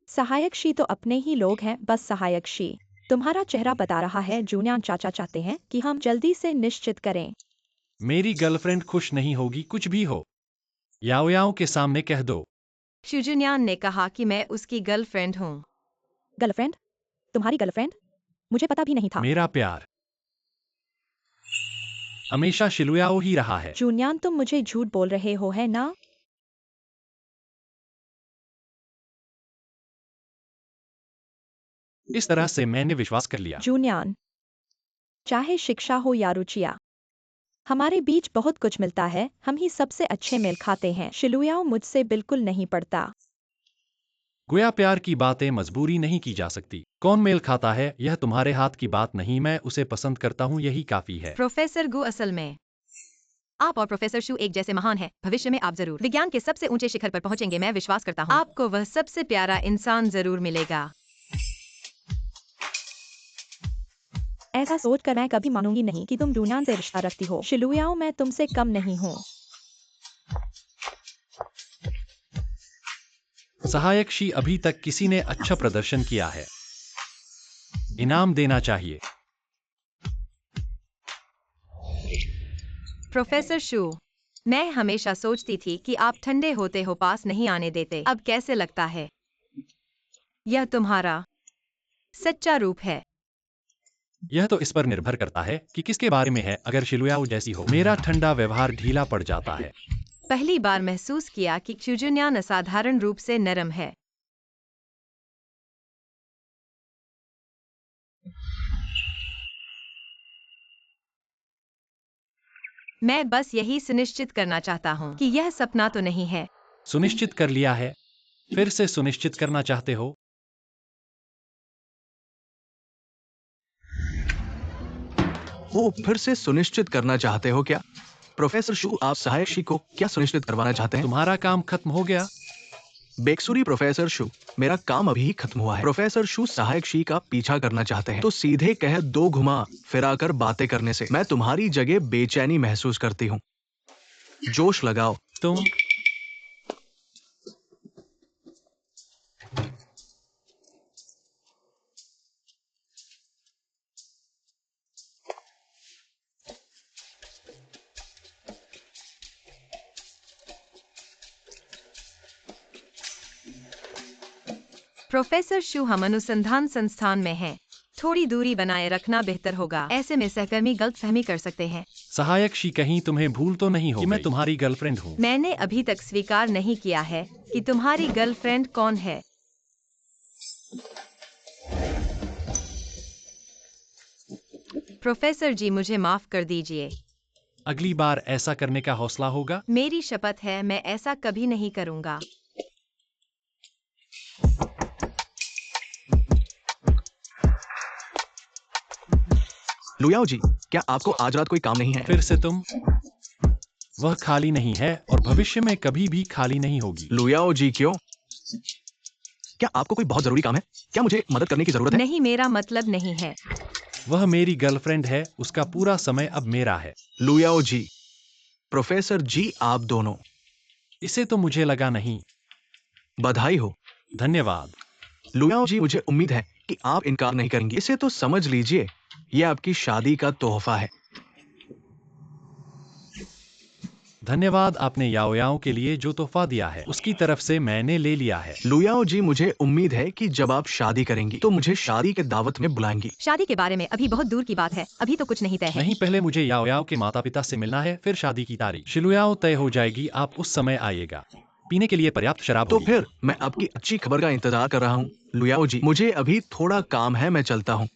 सहायक शी तो अपने ही लोग हैं। बस सहायक शी, तुम्हारा चेहरा बता रहा है जूनियन चाचा चाहते हैं कि हम जल्दी से निश्चित करें। मेरी गर्लफ्रेंड खुश नहीं होगी कुछ भी हो। याओ याओ के सामने कह दो। शुजुन्यान ने कहा कि मैं उसकी गर्लफ्रेंड हूँ। गर्लफ्रेंड? तुम्हारी गर्लफ्रेंड? मुझे पता भी नहीं था। मेरा प्यार हमेशा शिलुयाओ ही रहा है। जूनियन, तुम मुझे झूठ बोल रहे हो, है ना? इस तरह से मैंने विश्वास कर लिया। जूनियन, चाहे शिक्षा हो या रुचियाँ, हमारे बीच बहुत कुछ मिलता है। हम ही सबसे अच्छे मेल खाते हैं। शिलुयाओ मुझसे बिल्कुल नहीं पड़ता। गोया प्यार की बातें मजबूरी नहीं की जा सकती। कौन मेल खाता है यह तुम्हारे हाथ की बात नहीं। मैं उसे पसंद करता हूँ, यही काफी है। प्रोफेसर गु, असल में आप और प्रोफेसर शू एक जैसे महान हैं। भविष्य में आप जरूर विज्ञान के सबसे ऊंचे शिखर पर पहुंचेंगे। मैं विश्वास करता हूँ आपको वह सबसे प्यारा इंसान जरूर मिलेगा। ऐसा सोचकर मैं कभी मानूंगी नहीं कि तुम जूनियन से रिश्ता रखती हो। शिलुयाओ, मैं तुमसे कम नहीं हूँ। सहायक शी, अभी तक किसी ने अच्छा प्रदर्शन किया है। इनाम देना चाहिए। प्रोफेसर शू, मैं हमेशा सोचती थी कि आप ठंडे होते हो पास नहीं आने देते। अब कैसे लगता है? यह तुम्हारा सच्चा रूप है। यह तो इस पर निर्भर करता है कि किसके बारे में है। अगर शिलुयाओ जैसी हो, मेरा ठंडा व्यवहार ढीला पड़ जाता है। पहली बार महसूस किया कि क्यूजुनियान असाधारण रूप से नरम है। मैं बस यही सुनिश्चित करना चाहता हूँ कि यह सपना तो नहीं है। सुनिश्चित कर लिया है? फिर से सुनिश्चित करना चाहते हो? वो फिर से सुनिश्चित करना चाहते हो क्या? प्रोफेसर शू, आप सहायक शी को क्या सुनिश्चित करवाना चाहते हैं? तुम्हारा काम खत्म हो गया? बेकसूरी प्रोफेसर शू, मेरा काम अभी ही खत्म हुआ है। प्रोफेसर शू सहायक शी का पीछा करना चाहते हैं तो सीधे कह दो, घुमा फिराकर बातें करने से मैं तुम्हारी जगह बेचैनी महसूस करती हूँ। जोश लगाओ। तुम प्रोफेसर शू, हम अनुसंधान संस्थान में हैं। थोड़ी दूरी बनाए रखना बेहतर होगा। ऐसे में सहकर्मी गलतफहमी कर सकते हैं। सहायक शी, कहीं तुम्हें भूल तो नहीं हो कि मैं तुम्हारी गर्लफ्रेंड हूँ? मैंने अभी तक स्वीकार नहीं किया है कि तुम्हारी गर्लफ्रेंड कौन है। प्रोफेसर जी, मुझे माफ कर दीजिए। अगली बार ऐसा करने का हौसला होगा? मेरी शपथ है, मैं ऐसा कभी नहीं करूंगा। लुयाओ जी, क्या आपको आज रात कोई काम नहीं है? फिर से तुम? वह खाली नहीं है और भविष्य में कभी भी खाली नहीं होगी। लुयाओ जी, क्यों? क्या आपको कोई बहुत जरूरी काम है? क्या मुझे मदद करने की जरूरत है? नहीं, मेरा मतलब नहीं है। वह मेरी गर्लफ्रेंड है, उसका पूरा समय अब मेरा है। लुयाओ जी, प्रोफेसर जी, आप दोनों। इसे तो मुझे लगा नहीं। बधाई हो। धन्यवाद। लुयाओ जी, मुझे उम्मीद है कि आप इनकार नहीं करेंगे। इसे तो समझ लीजिए, यह आपकी शादी का तोहफा है। धन्यवाद, आपने याओ याओ के लिए जो तोहफा दिया है उसकी तरफ से मैंने ले लिया है। लुयाओ जी, मुझे उम्मीद है कि जब आप शादी करेंगी तो मुझे शादी के दावत में बुलाएंगी। शादी के बारे में अभी बहुत दूर की बात है, अभी तो कुछ नहीं तय है। नहीं, पहले मुझे याओ याओ के माता पिता से मिलना है, फिर शादी की तारीख। शिलुयाओ तय हो जाएगी, आप उस समय आइएगा। पीने के लिए पर्याप्त शराब तो होगी। फिर मैं आपकी अच्छी खबर का इंतजार कर रहा हूँ। लुयाओ जी, मुझे अभी थोड़ा काम है, मैं चलता हूँ।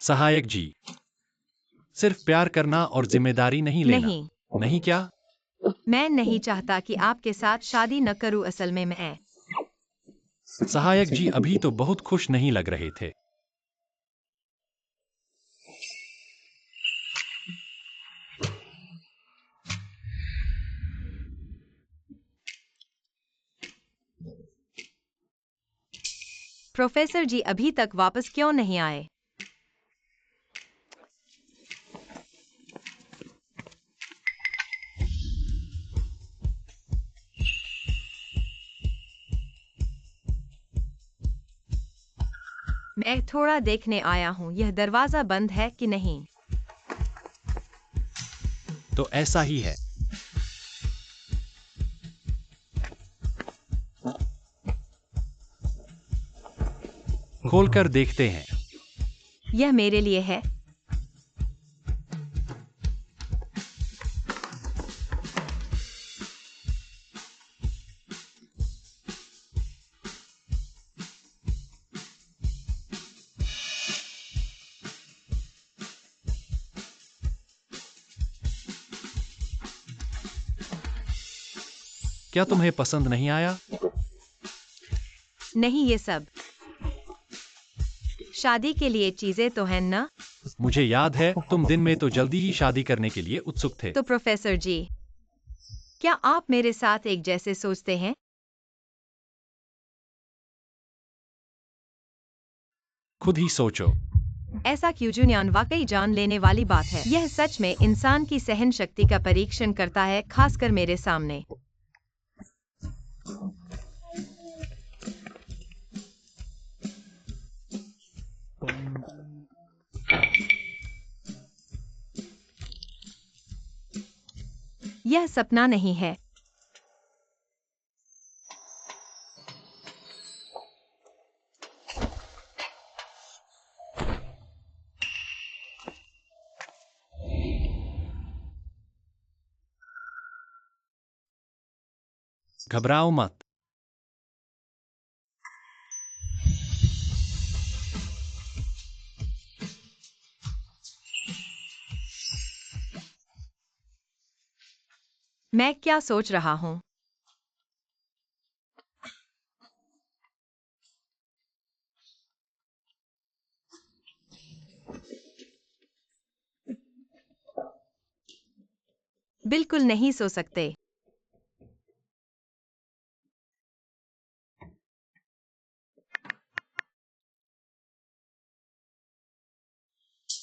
सहायक जी, सिर्फ प्यार करना और जिम्मेदारी नहीं लेना। नहीं, नहीं क्या? मैं नहीं चाहता कि आपके साथ शादी न करूं। असल में मैं सहायक जी अभी तो बहुत खुश नहीं लग रहे थे। प्रोफेसर जी अभी तक वापस क्यों नहीं आए? मैं थोड़ा देखने आया हूँ, यह दरवाजा बंद है कि नहीं। तो ऐसा ही है। खोलकर देखते हैं। यह मेरे लिए है। क्या तुम्हें पसंद नहीं आया? नहीं, ये सब शादी के लिए चीजें तो हैं ना? मुझे याद है, तुम दिन में तो जल्दी ही शादी करने के लिए उत्सुक थे। तो प्रोफेसर जी, क्या आप मेरे साथ एक जैसे सोचते हैं? खुद ही सोचो। ऐसा क्यूजुनियन वाकई जान लेने वाली बात है। यह सच में इंसान की सहन शक्ति का परीक्षण करता है, खासकर मेरे सामने। यह सपना नहीं है। घबराओ मत। मैं क्या सोच रहा हूँ? बिल्कुल नहीं सो सकते।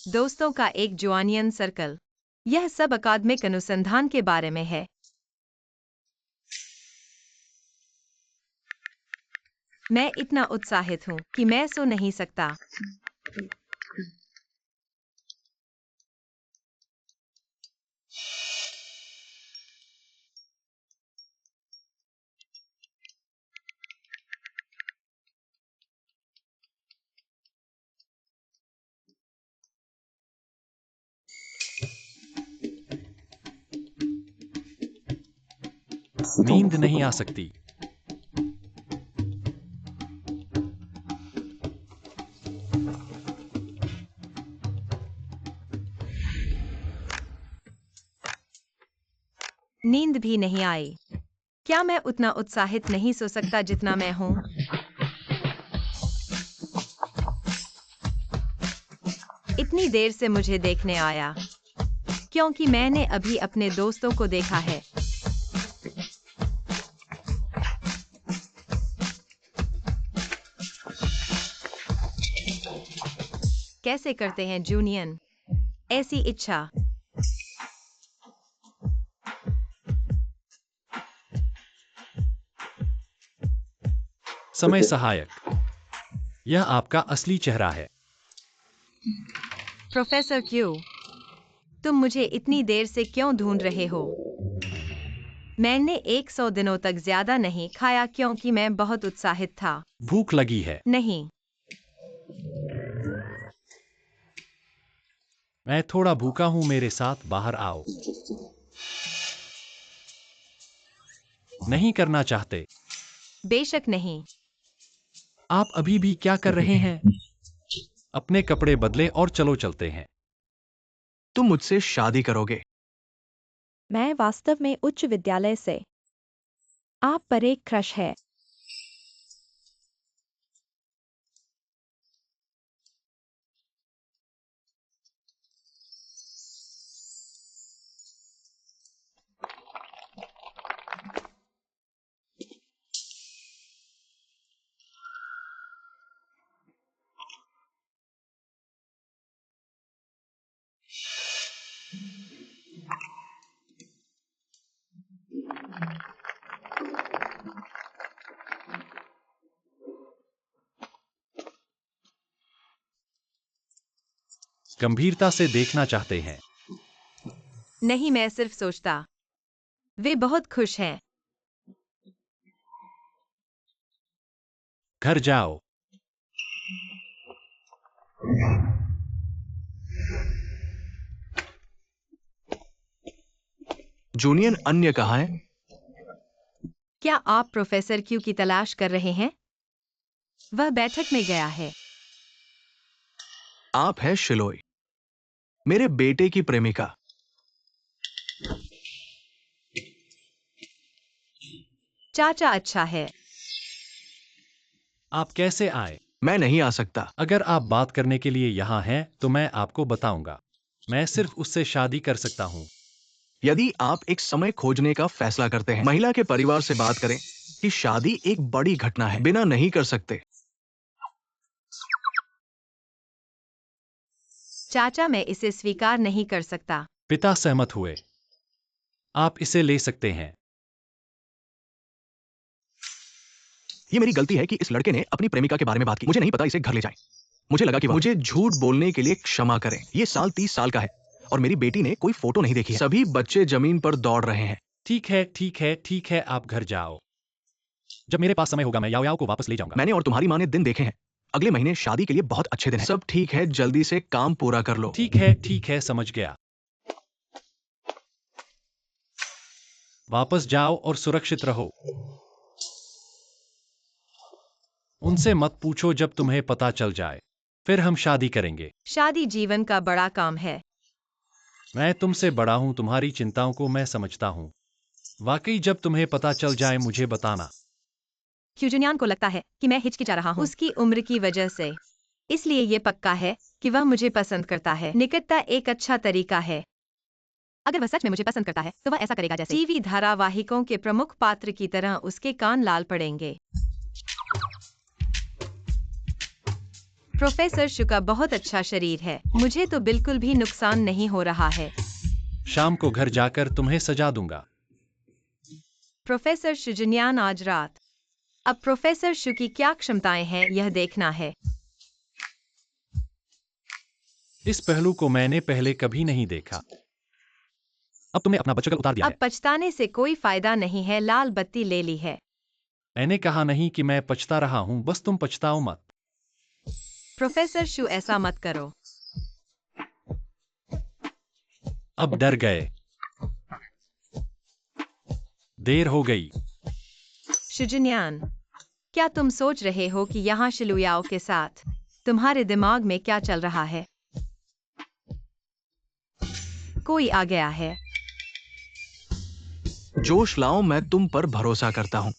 दोस्तों का एक जुआनियन सर्कल। यह सब अकादमिक अनुसंधान के बारे में है। मैं इतना उत्साहित हूँ कि मैं सो नहीं सकता। नींद नहीं आ सकती। नींद भी नहीं आई। क्या मैं उतना उत्साहित नहीं सो सकता जितना मैं हूँ? इतनी देर से मुझे देखने आया क्योंकि मैंने अभी अपने दोस्तों को देखा है। कैसे करते हैं जूनियन ऐसी इच्छा? समय सहायक। यह आपका असली चेहरा है। प्रोफेसर क्यू, तुम मुझे इतनी देर से क्यों ढूंढ रहे हो? मैंने 100 दिनों तक ज्यादा नहीं खाया क्योंकि मैं बहुत उत्साहित था। भूख लगी है। नहीं। मैं थोड़ा भूखा हूं, मेरे साथ बाहर आओ। नहीं करना चाहते? बेशक नहीं। आप अभी भी क्या कर रहे हैं? अपने कपड़े बदले और चलो चलते हैं। तुम मुझसे शादी करोगे? मैं वास्तव में उच्च विद्यालय से। आप पर एक क्रश है। गंभीरता से देखना चाहते हैं? नहीं, मैं सिर्फ सोचता। वे बहुत खुश हैं। घर जाओ। जूनियन अन्य कहाँ है? क्या आप प्रोफेसर क्यू की तलाश कर रहे हैं? वह बैठक में गया है। आप है शिलोय, मेरे बेटे की प्रेमिका। चाचा अच्छा है। आप कैसे आए? मैं नहीं आ सकता। अगर आप बात करने के लिए यहाँ हैं तो मैं आपको बताऊंगा। मैं सिर्फ उससे शादी कर सकता हूँ। यदि आप एक समय खोजने का फैसला करते हैं, महिला के परिवार से बात करें कि शादी एक बड़ी घटना है, बिना नहीं कर सकते। चाचा, मैं इसे स्वीकार नहीं कर सकता। पिता सहमत हुए। आप इसे ले सकते हैं। ये मेरी गलती है कि इस लड़के ने अपनी प्रेमिका के बारे में बात की। मुझे नहीं पता इसे घर ले जाएं। मुझे लगा कि मुझे झूठ बोलने के लिए क्षमा करें। ये साल 30 साल का है और मेरी बेटी ने कोई फोटो नहीं देखी है। सभी बच्चे जमीन पर दौड़ रहे हैं। ठीक है, ठीक है, ठीक है, आप घर जाओ। जब मेरे पास समय होगा मैं याओ याओ को वापस ले जाऊंगा। मैंने और तुम्हारी माँ ने दिन देखे हैं। अगले महीने शादी के लिए बहुत अच्छे दिन हैं। सब ठीक है, जल्दी से काम पूरा कर लो। ठीक है, समझ गया। वापस जाओ और सुरक्षित रहो। उनसे मत पूछो जब तुम्हें पता चल जाए, फिर हम शादी करेंगे। शादी जीवन का बड़ा काम है। मैं तुमसे बड़ा हूं, तुम्हारी चिंताओं को मैं समझता हूं। वाकई जब तुम्हें पता चल जाए मुझे बताना। क्यूजुनियान को लगता है कि मैं हिचकिचा रहा हूँ उसकी उम्र की वजह से। इसलिए ये पक्का है कि वह मुझे पसंद करता है। निकटता एक अच्छा तरीका है। अगर वह सच में मुझे पसंद करता है तो वह ऐसा करेगा जैसे टीवी धारावाहिकों के प्रमुख पात्र की तरह उसके कान लाल पड़ेंगे। प्रोफेसर शु का बहुत अच्छा शरीर है। मुझे तो बिल्कुल भी नुकसान नहीं हो रहा है। शाम को घर जाकर तुम्हें सजा दूंगा। प्रोफेसर शुजुनियान आज रात। अब प्रोफेसर शु की क्या क्षमताएं हैं यह देखना है। इस पहलू को मैंने पहले कभी नहीं देखा। अब तुमने अपना बचकल उतार दिया अब है। पछताने से कोई फायदा नहीं है। लाल बत्ती ले ली है। मैंने कहा नहीं कि मैं पछता रहा हूं, बस तुम पछताओ मत। प्रोफेसर शु ऐसा मत करो। अब डर गए। देर हो गई। शुजुनियान, क्या तुम सोच रहे हो कि यहाँ शिलुयाओ के साथ तुम्हारे दिमाग में क्या चल रहा है? कोई आ गया है। जोश लाओ, मैं तुम पर भरोसा करता हूं।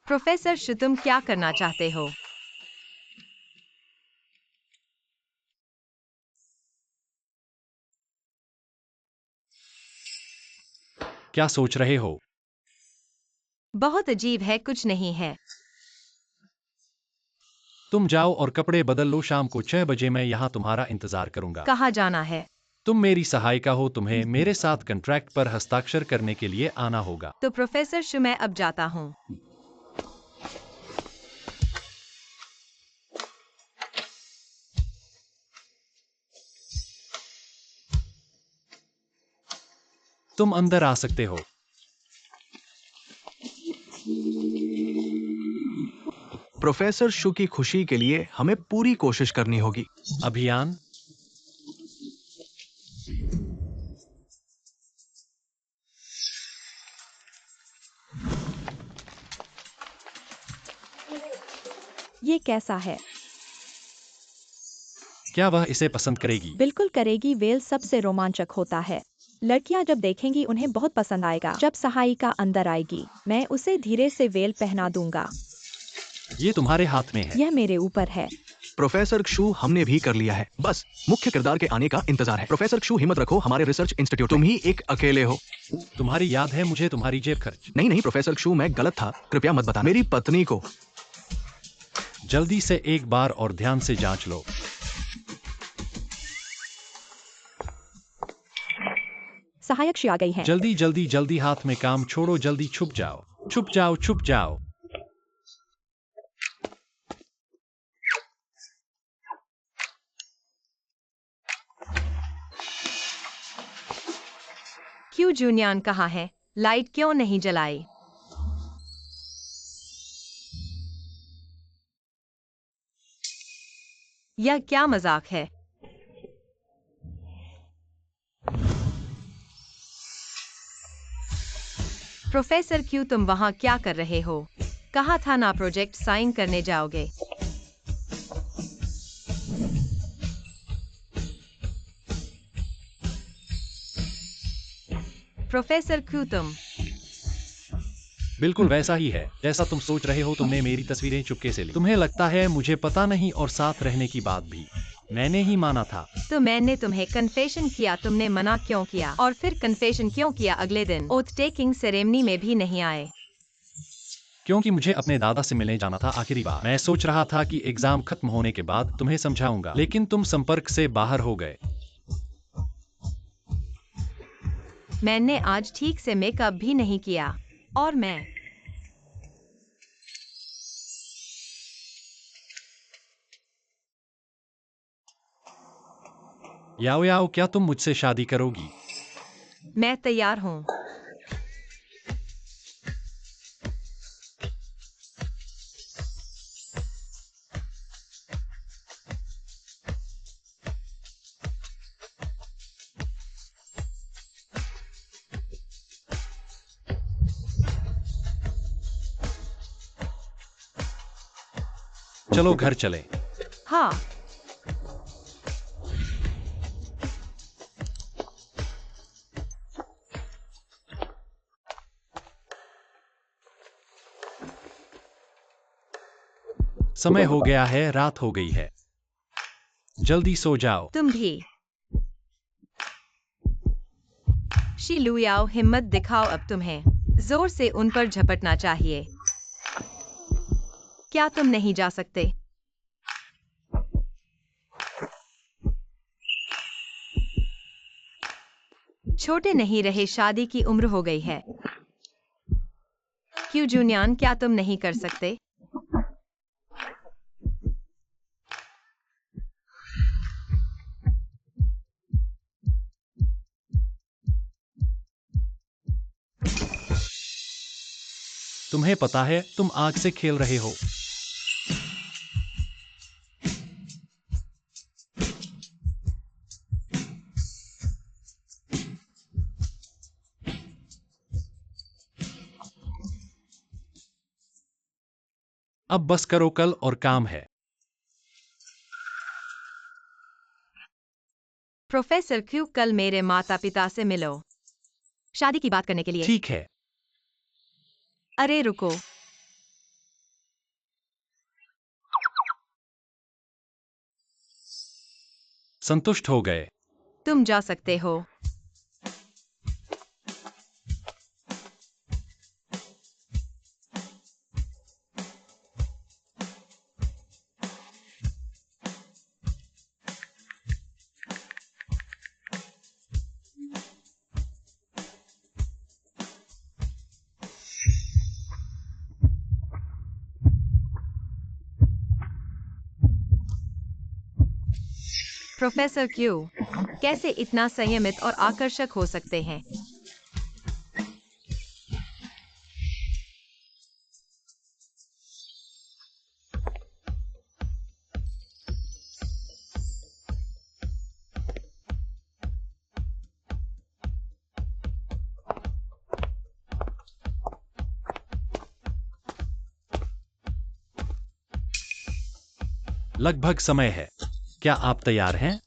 प्रोफेसर शु तुम क्या करना चाहते हो? क्या सोच रहे हो? बहुत अजीब है, कुछ नहीं है। तुम जाओ और कपड़े बदल लो। शाम को 6 बजे मैं यहाँ तुम्हारा इंतजार करूंगा। कहाँ जाना है? तुम मेरी सहायिका हो, तुम्हें मेरे साथ कॉन्ट्रैक्ट पर हस्ताक्षर करने के लिए आना होगा। तो प्रोफेसर शु मैं अब जाता हूँ। तुम अंदर आ सकते हो। प्रोफेसर शु की खुशी के लिए हमें पूरी कोशिश करनी होगी। अभियान ये कैसा है? क्या वह इसे पसंद करेगी? बिल्कुल करेगी। वेल सबसे रोमांचक होता है। लड़कियां जब देखेंगी उन्हें बहुत पसंद आएगा। जब सहायिका अंदर आएगी मैं उसे धीरे से वेल पहना दूंगा। ये तुम्हारे हाथ में है। यह मेरे ऊपर है। प्रोफेसर शु हमने भी कर लिया है, बस मुख्य किरदार के आने का इंतजार है। प्रोफेसर शु हिम्मत रखो, हमारे रिसर्च इंस्टीट्यूट तुम ही एक अकेले हो। तुम्हारी याद है मुझे तुम्हारी जेब खर्च? नहीं नहीं प्रोफेसर शु, मैं गलत था, कृपया मत बता। मेरी पत्नी को जल्दी से एक बार और ध्यान से जांच लो। सहायक शु आ गई है। जल्दी जल्दी जल्दी, हाथ में काम छोड़ो, जल्दी छुप जाओ, छुप जाओ, छुप जाओ। क्यूजुनियान कहाँ है? लाइट क्यों नहीं जलाई? यह क्या मजाक है? प्रोफेसर क्यू तुम वहां क्या कर रहे हो? कहा था ना प्रोजेक्ट साइन करने जाओगे। प्रोफेसर क्यू तुम बिल्कुल वैसा ही है जैसा तुम सोच रहे हो। तुमने मेरी तस्वीरें चुपके से ली। तुम्हें लगता है मुझे पता नहीं, और साथ रहने की बात भी मैंने ही माना था। तो मैंने तुम्हें कन्फेशन किया, तुमने मना क्यों किया? और फिर कन्फेशन क्यों किया? अगले दिन ओथ टेकिंग सेरेमनी में भी नहीं आए। क्योंकि मुझे अपने दादा से मिलने जाना था आखिरी बार। मैं सोच रहा था कि एग्जाम खत्म होने के बाद तुम्हें समझाऊंगा, लेकिन तुम संपर्क से बाहर हो गए। मैंने आज ठीक से मेकअप भी नहीं किया। और मैं याओ याओ, क्या तुम मुझसे शादी करोगी? मैं तैयार हूँ। चलो घर चले। हाँ। समय हो गया है, रात हो गई है। जल्दी सो जाओ। तुम भी। शिलुयाओ, हिम्मत दिखाओ, अब तुम्हें जोर से उन पर झपटना चाहिए। क्या तुम नहीं जा सकते? छोटे नहीं रहे, शादी की उम्र हो गई है। क्यों जुनियान, क्या तुम नहीं कर सकते? तुम्हें पता है तुम आग से खेल रहे हो। अब बस करो, कल और काम है। प्रोफेसर क्यू, कल मेरे माता पिता से मिलो शादी की बात करने के लिए। ठीक है। अरे रुको। संतुष्ट हो गए? तुम जा सकते हो। प्रोफेसर क्यू कैसे इतना संयमित और आकर्षक हो सकते हैं? लगभग समय है। क्या आप तैयार हैं?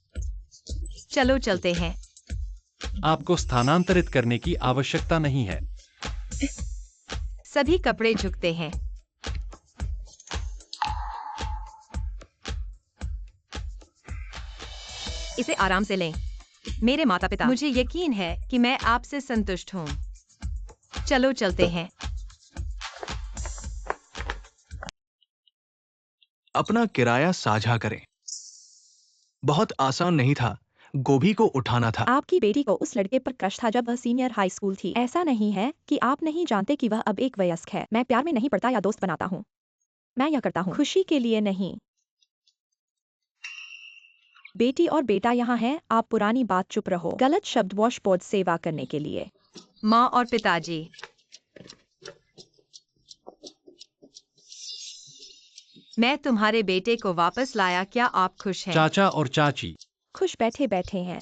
चलो चलते हैं। आपको स्थानांतरित करने की आवश्यकता नहीं है। सभी कपड़े झुकते हैं। इसे आराम से लें। मेरे माता पिता, मुझे यकीन है कि मैं आपसे संतुष्ट हूँ। चलो चलते हैं। अपना किराया साझा करें। बहुत आसान नहीं था, गोभी को उठाना था। आपकी बेटी को उस लड़के पर क्रश था जब वह सीनियर हाई स्कूल थी। ऐसा नहीं है कि आप नहीं जानते कि वह अब एक वयस्क है। मैं प्यार में नहीं पड़ता या दोस्त बनाता हूँ। मैं यह करता हूँ खुशी के लिए नहीं। बेटी और बेटा यहाँ हैं, आप पुरानी बात चुप रहो। गलत शब्द वॉशपोर्ट सेवा करने के लिए। माँ और पिताजी, मैं तुम्हारे बेटे को वापस लाया। क्या आप खुश हैं? चाचा और चाची, खुश बैठे बैठे हैं।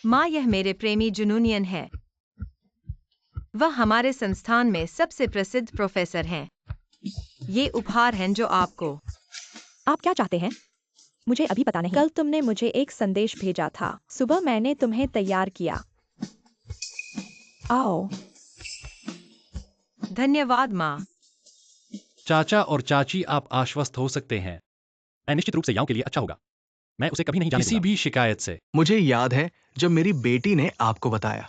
माँ, यह मेरे प्रेमी जुनूनियन है। वह हमारे संस्थान में सबसे प्रसिद्ध प्रोफेसर हैं। ये उपहार हैं जो आपको। आप क्या चाहते हैं? मुझे अभी पता नहीं। कल तुमने मुझे एक संदेश भेजा था। सुबह मैंने तुम्हें तैयार किया। आओ। धन्यवाद माँ। चाचा और चाची, आप आश्वस्त हो सकते हैं। मैं निश्चित रूप से याओ के लिए अच्छा होगा। मैं उसे कभी नहीं जाने किसी भी शिकायत से। मुझे याद है जब मेरी बेटी ने आपको बताया,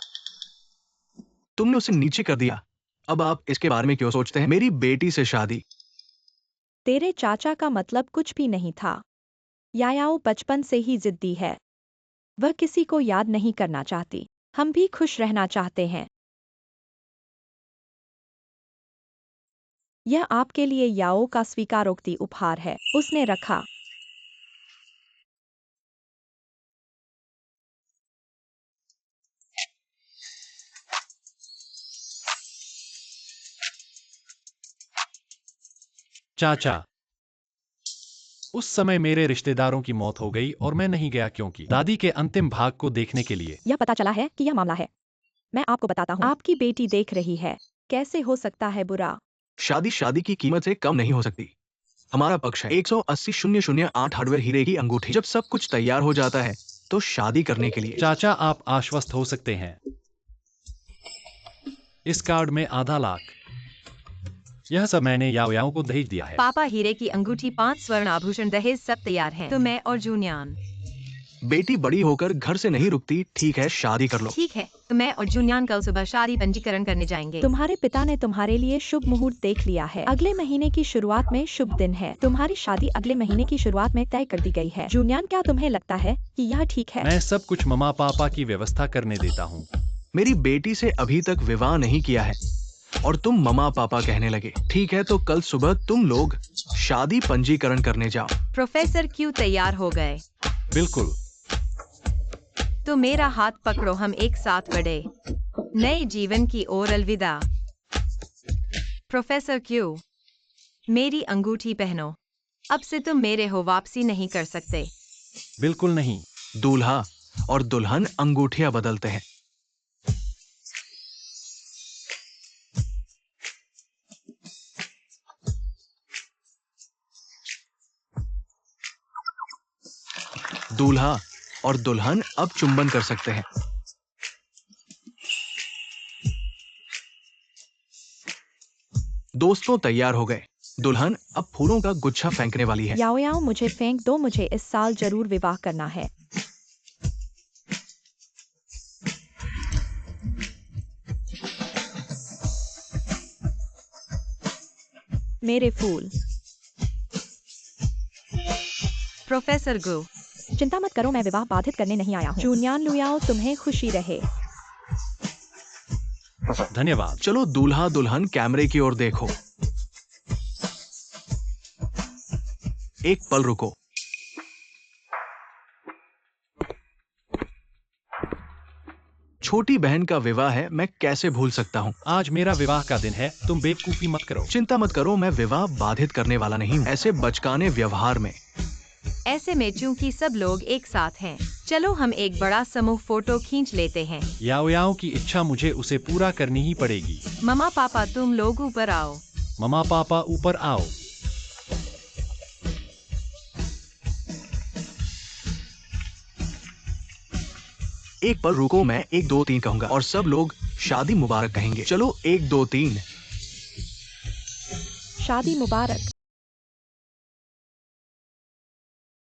तुमने उसे नीचे कर दिया। अब आप इसके बारे में क्यों सोचते हैं? मेरी बेटी से शादी। तेरे चाचा का मतलब कुछ भी नहीं था। यायाओ बचपन से ही जिद्दी है। वह किसी को याद नहीं करना चाहती। हम भी खुश रहना चाहते हैं। यह आपके लिए याओ का स्वीकारोक्ति उपहार है। उसने रखा। चाचा, उस समय मेरे रिश्तेदारों की मौत हो गई और मैं नहीं गया क्योंकि दादी के अंतिम भाग को देखने के लिए। यह पता चला है कि यह मामला है। मैं आपको बताता हूँ। आपकी बेटी देख रही है। कैसे हो सकता है बुरा? शादी की कीमत से कम नहीं हो सकती। हमारा पक्ष है 180,008 हार्डवेयर हीरे की अंगूठी। जब सब कुछ तैयार हो जाता है तो शादी करने के लिए। चाचा, आप आश्वस्त हो सकते हैं। इस कार्ड में आधा लाख। यह सब मैंने याओ को दहेज दिया है। पापा, हीरे की अंगूठी, 5 स्वर्ण आभूषण, दहेज सब तैयार हैं। तो मैं और जूनियन। बेटी बड़ी होकर घर से नहीं रुकती। ठीक है, शादी कर लो। ठीक है, तो मैं और जूनियन कल सुबह शादी पंजीकरण करने जाएंगे। तुम्हारे पिता ने तुम्हारे लिए शुभ मुहूर्त देख लिया है। अगले महीने की शुरुआत में शुभ दिन है। तुम्हारी शादी अगले महीने की शुरुआत में तय कर दी गई है। जूनियन, क्या तुम्हें लगता है कि यह ठीक है? मैं सब कुछ मम्मा पापा की व्यवस्था करने देता हूँ। मेरी बेटी से अभी तक विवाह नहीं किया है और तुम मम्मा पापा कहने लगे। ठीक है, तो कल सुबह तुम लोग शादी पंजीकरण करने जाओ। प्रोफेसर क्यों तैयार हो गए? बिल्कुल। तो मेरा हाथ पकड़ो, हम एक साथ बढ़े नए जीवन की ओर। अलविदा। प्रोफेसर क्यों, मेरी अंगूठी पहनो। अब से तुम मेरे हो, वापसी नहीं कर सकते। बिल्कुल नहीं। दूल्हा और दुल्हन अंगूठियां बदलते हैं। दूल्हा और दुल्हन अब चुंबन कर सकते हैं। दोस्तों तैयार हो गए। दुल्हन अब फूलों का गुच्छा फेंकने वाली है। याओ याओ, मुझे फेंक दो। मुझे इस साल जरूर विवाह करना है। मेरे फूल। प्रोफेसर गो, चिंता मत करो, मैं विवाह बाधित करने नहीं आया हूँ। जूनियन लुयाओ, तुम्हें खुशी रहे। धन्यवाद। चलो दूल्हा दुल्हन कैमरे की ओर देखो। एक पल रुको। छोटी बहन का विवाह है, मैं कैसे भूल सकता हूँ। आज मेरा विवाह का दिन है, तुम बेवकूफी मत करो। चिंता मत करो, मैं विवाह बाधित करने वाला नहीं हूँ। ऐसे बचकाने व्यवहार में। ऐसे में चूंकि सब लोग एक साथ हैं, चलो हम एक बड़ा समूह फोटो खींच लेते हैं। याओ की इच्छा, मुझे उसे पूरा करनी ही पड़ेगी। मम्मा पापा, तुम लोग ऊपर आओ। मम्मा पापा ऊपर आओ। एक पल रुको, मैं 1 2 3 कहूंगा और सब लोग शादी मुबारक कहेंगे। चलो 1 2 3। शादी मुबारक।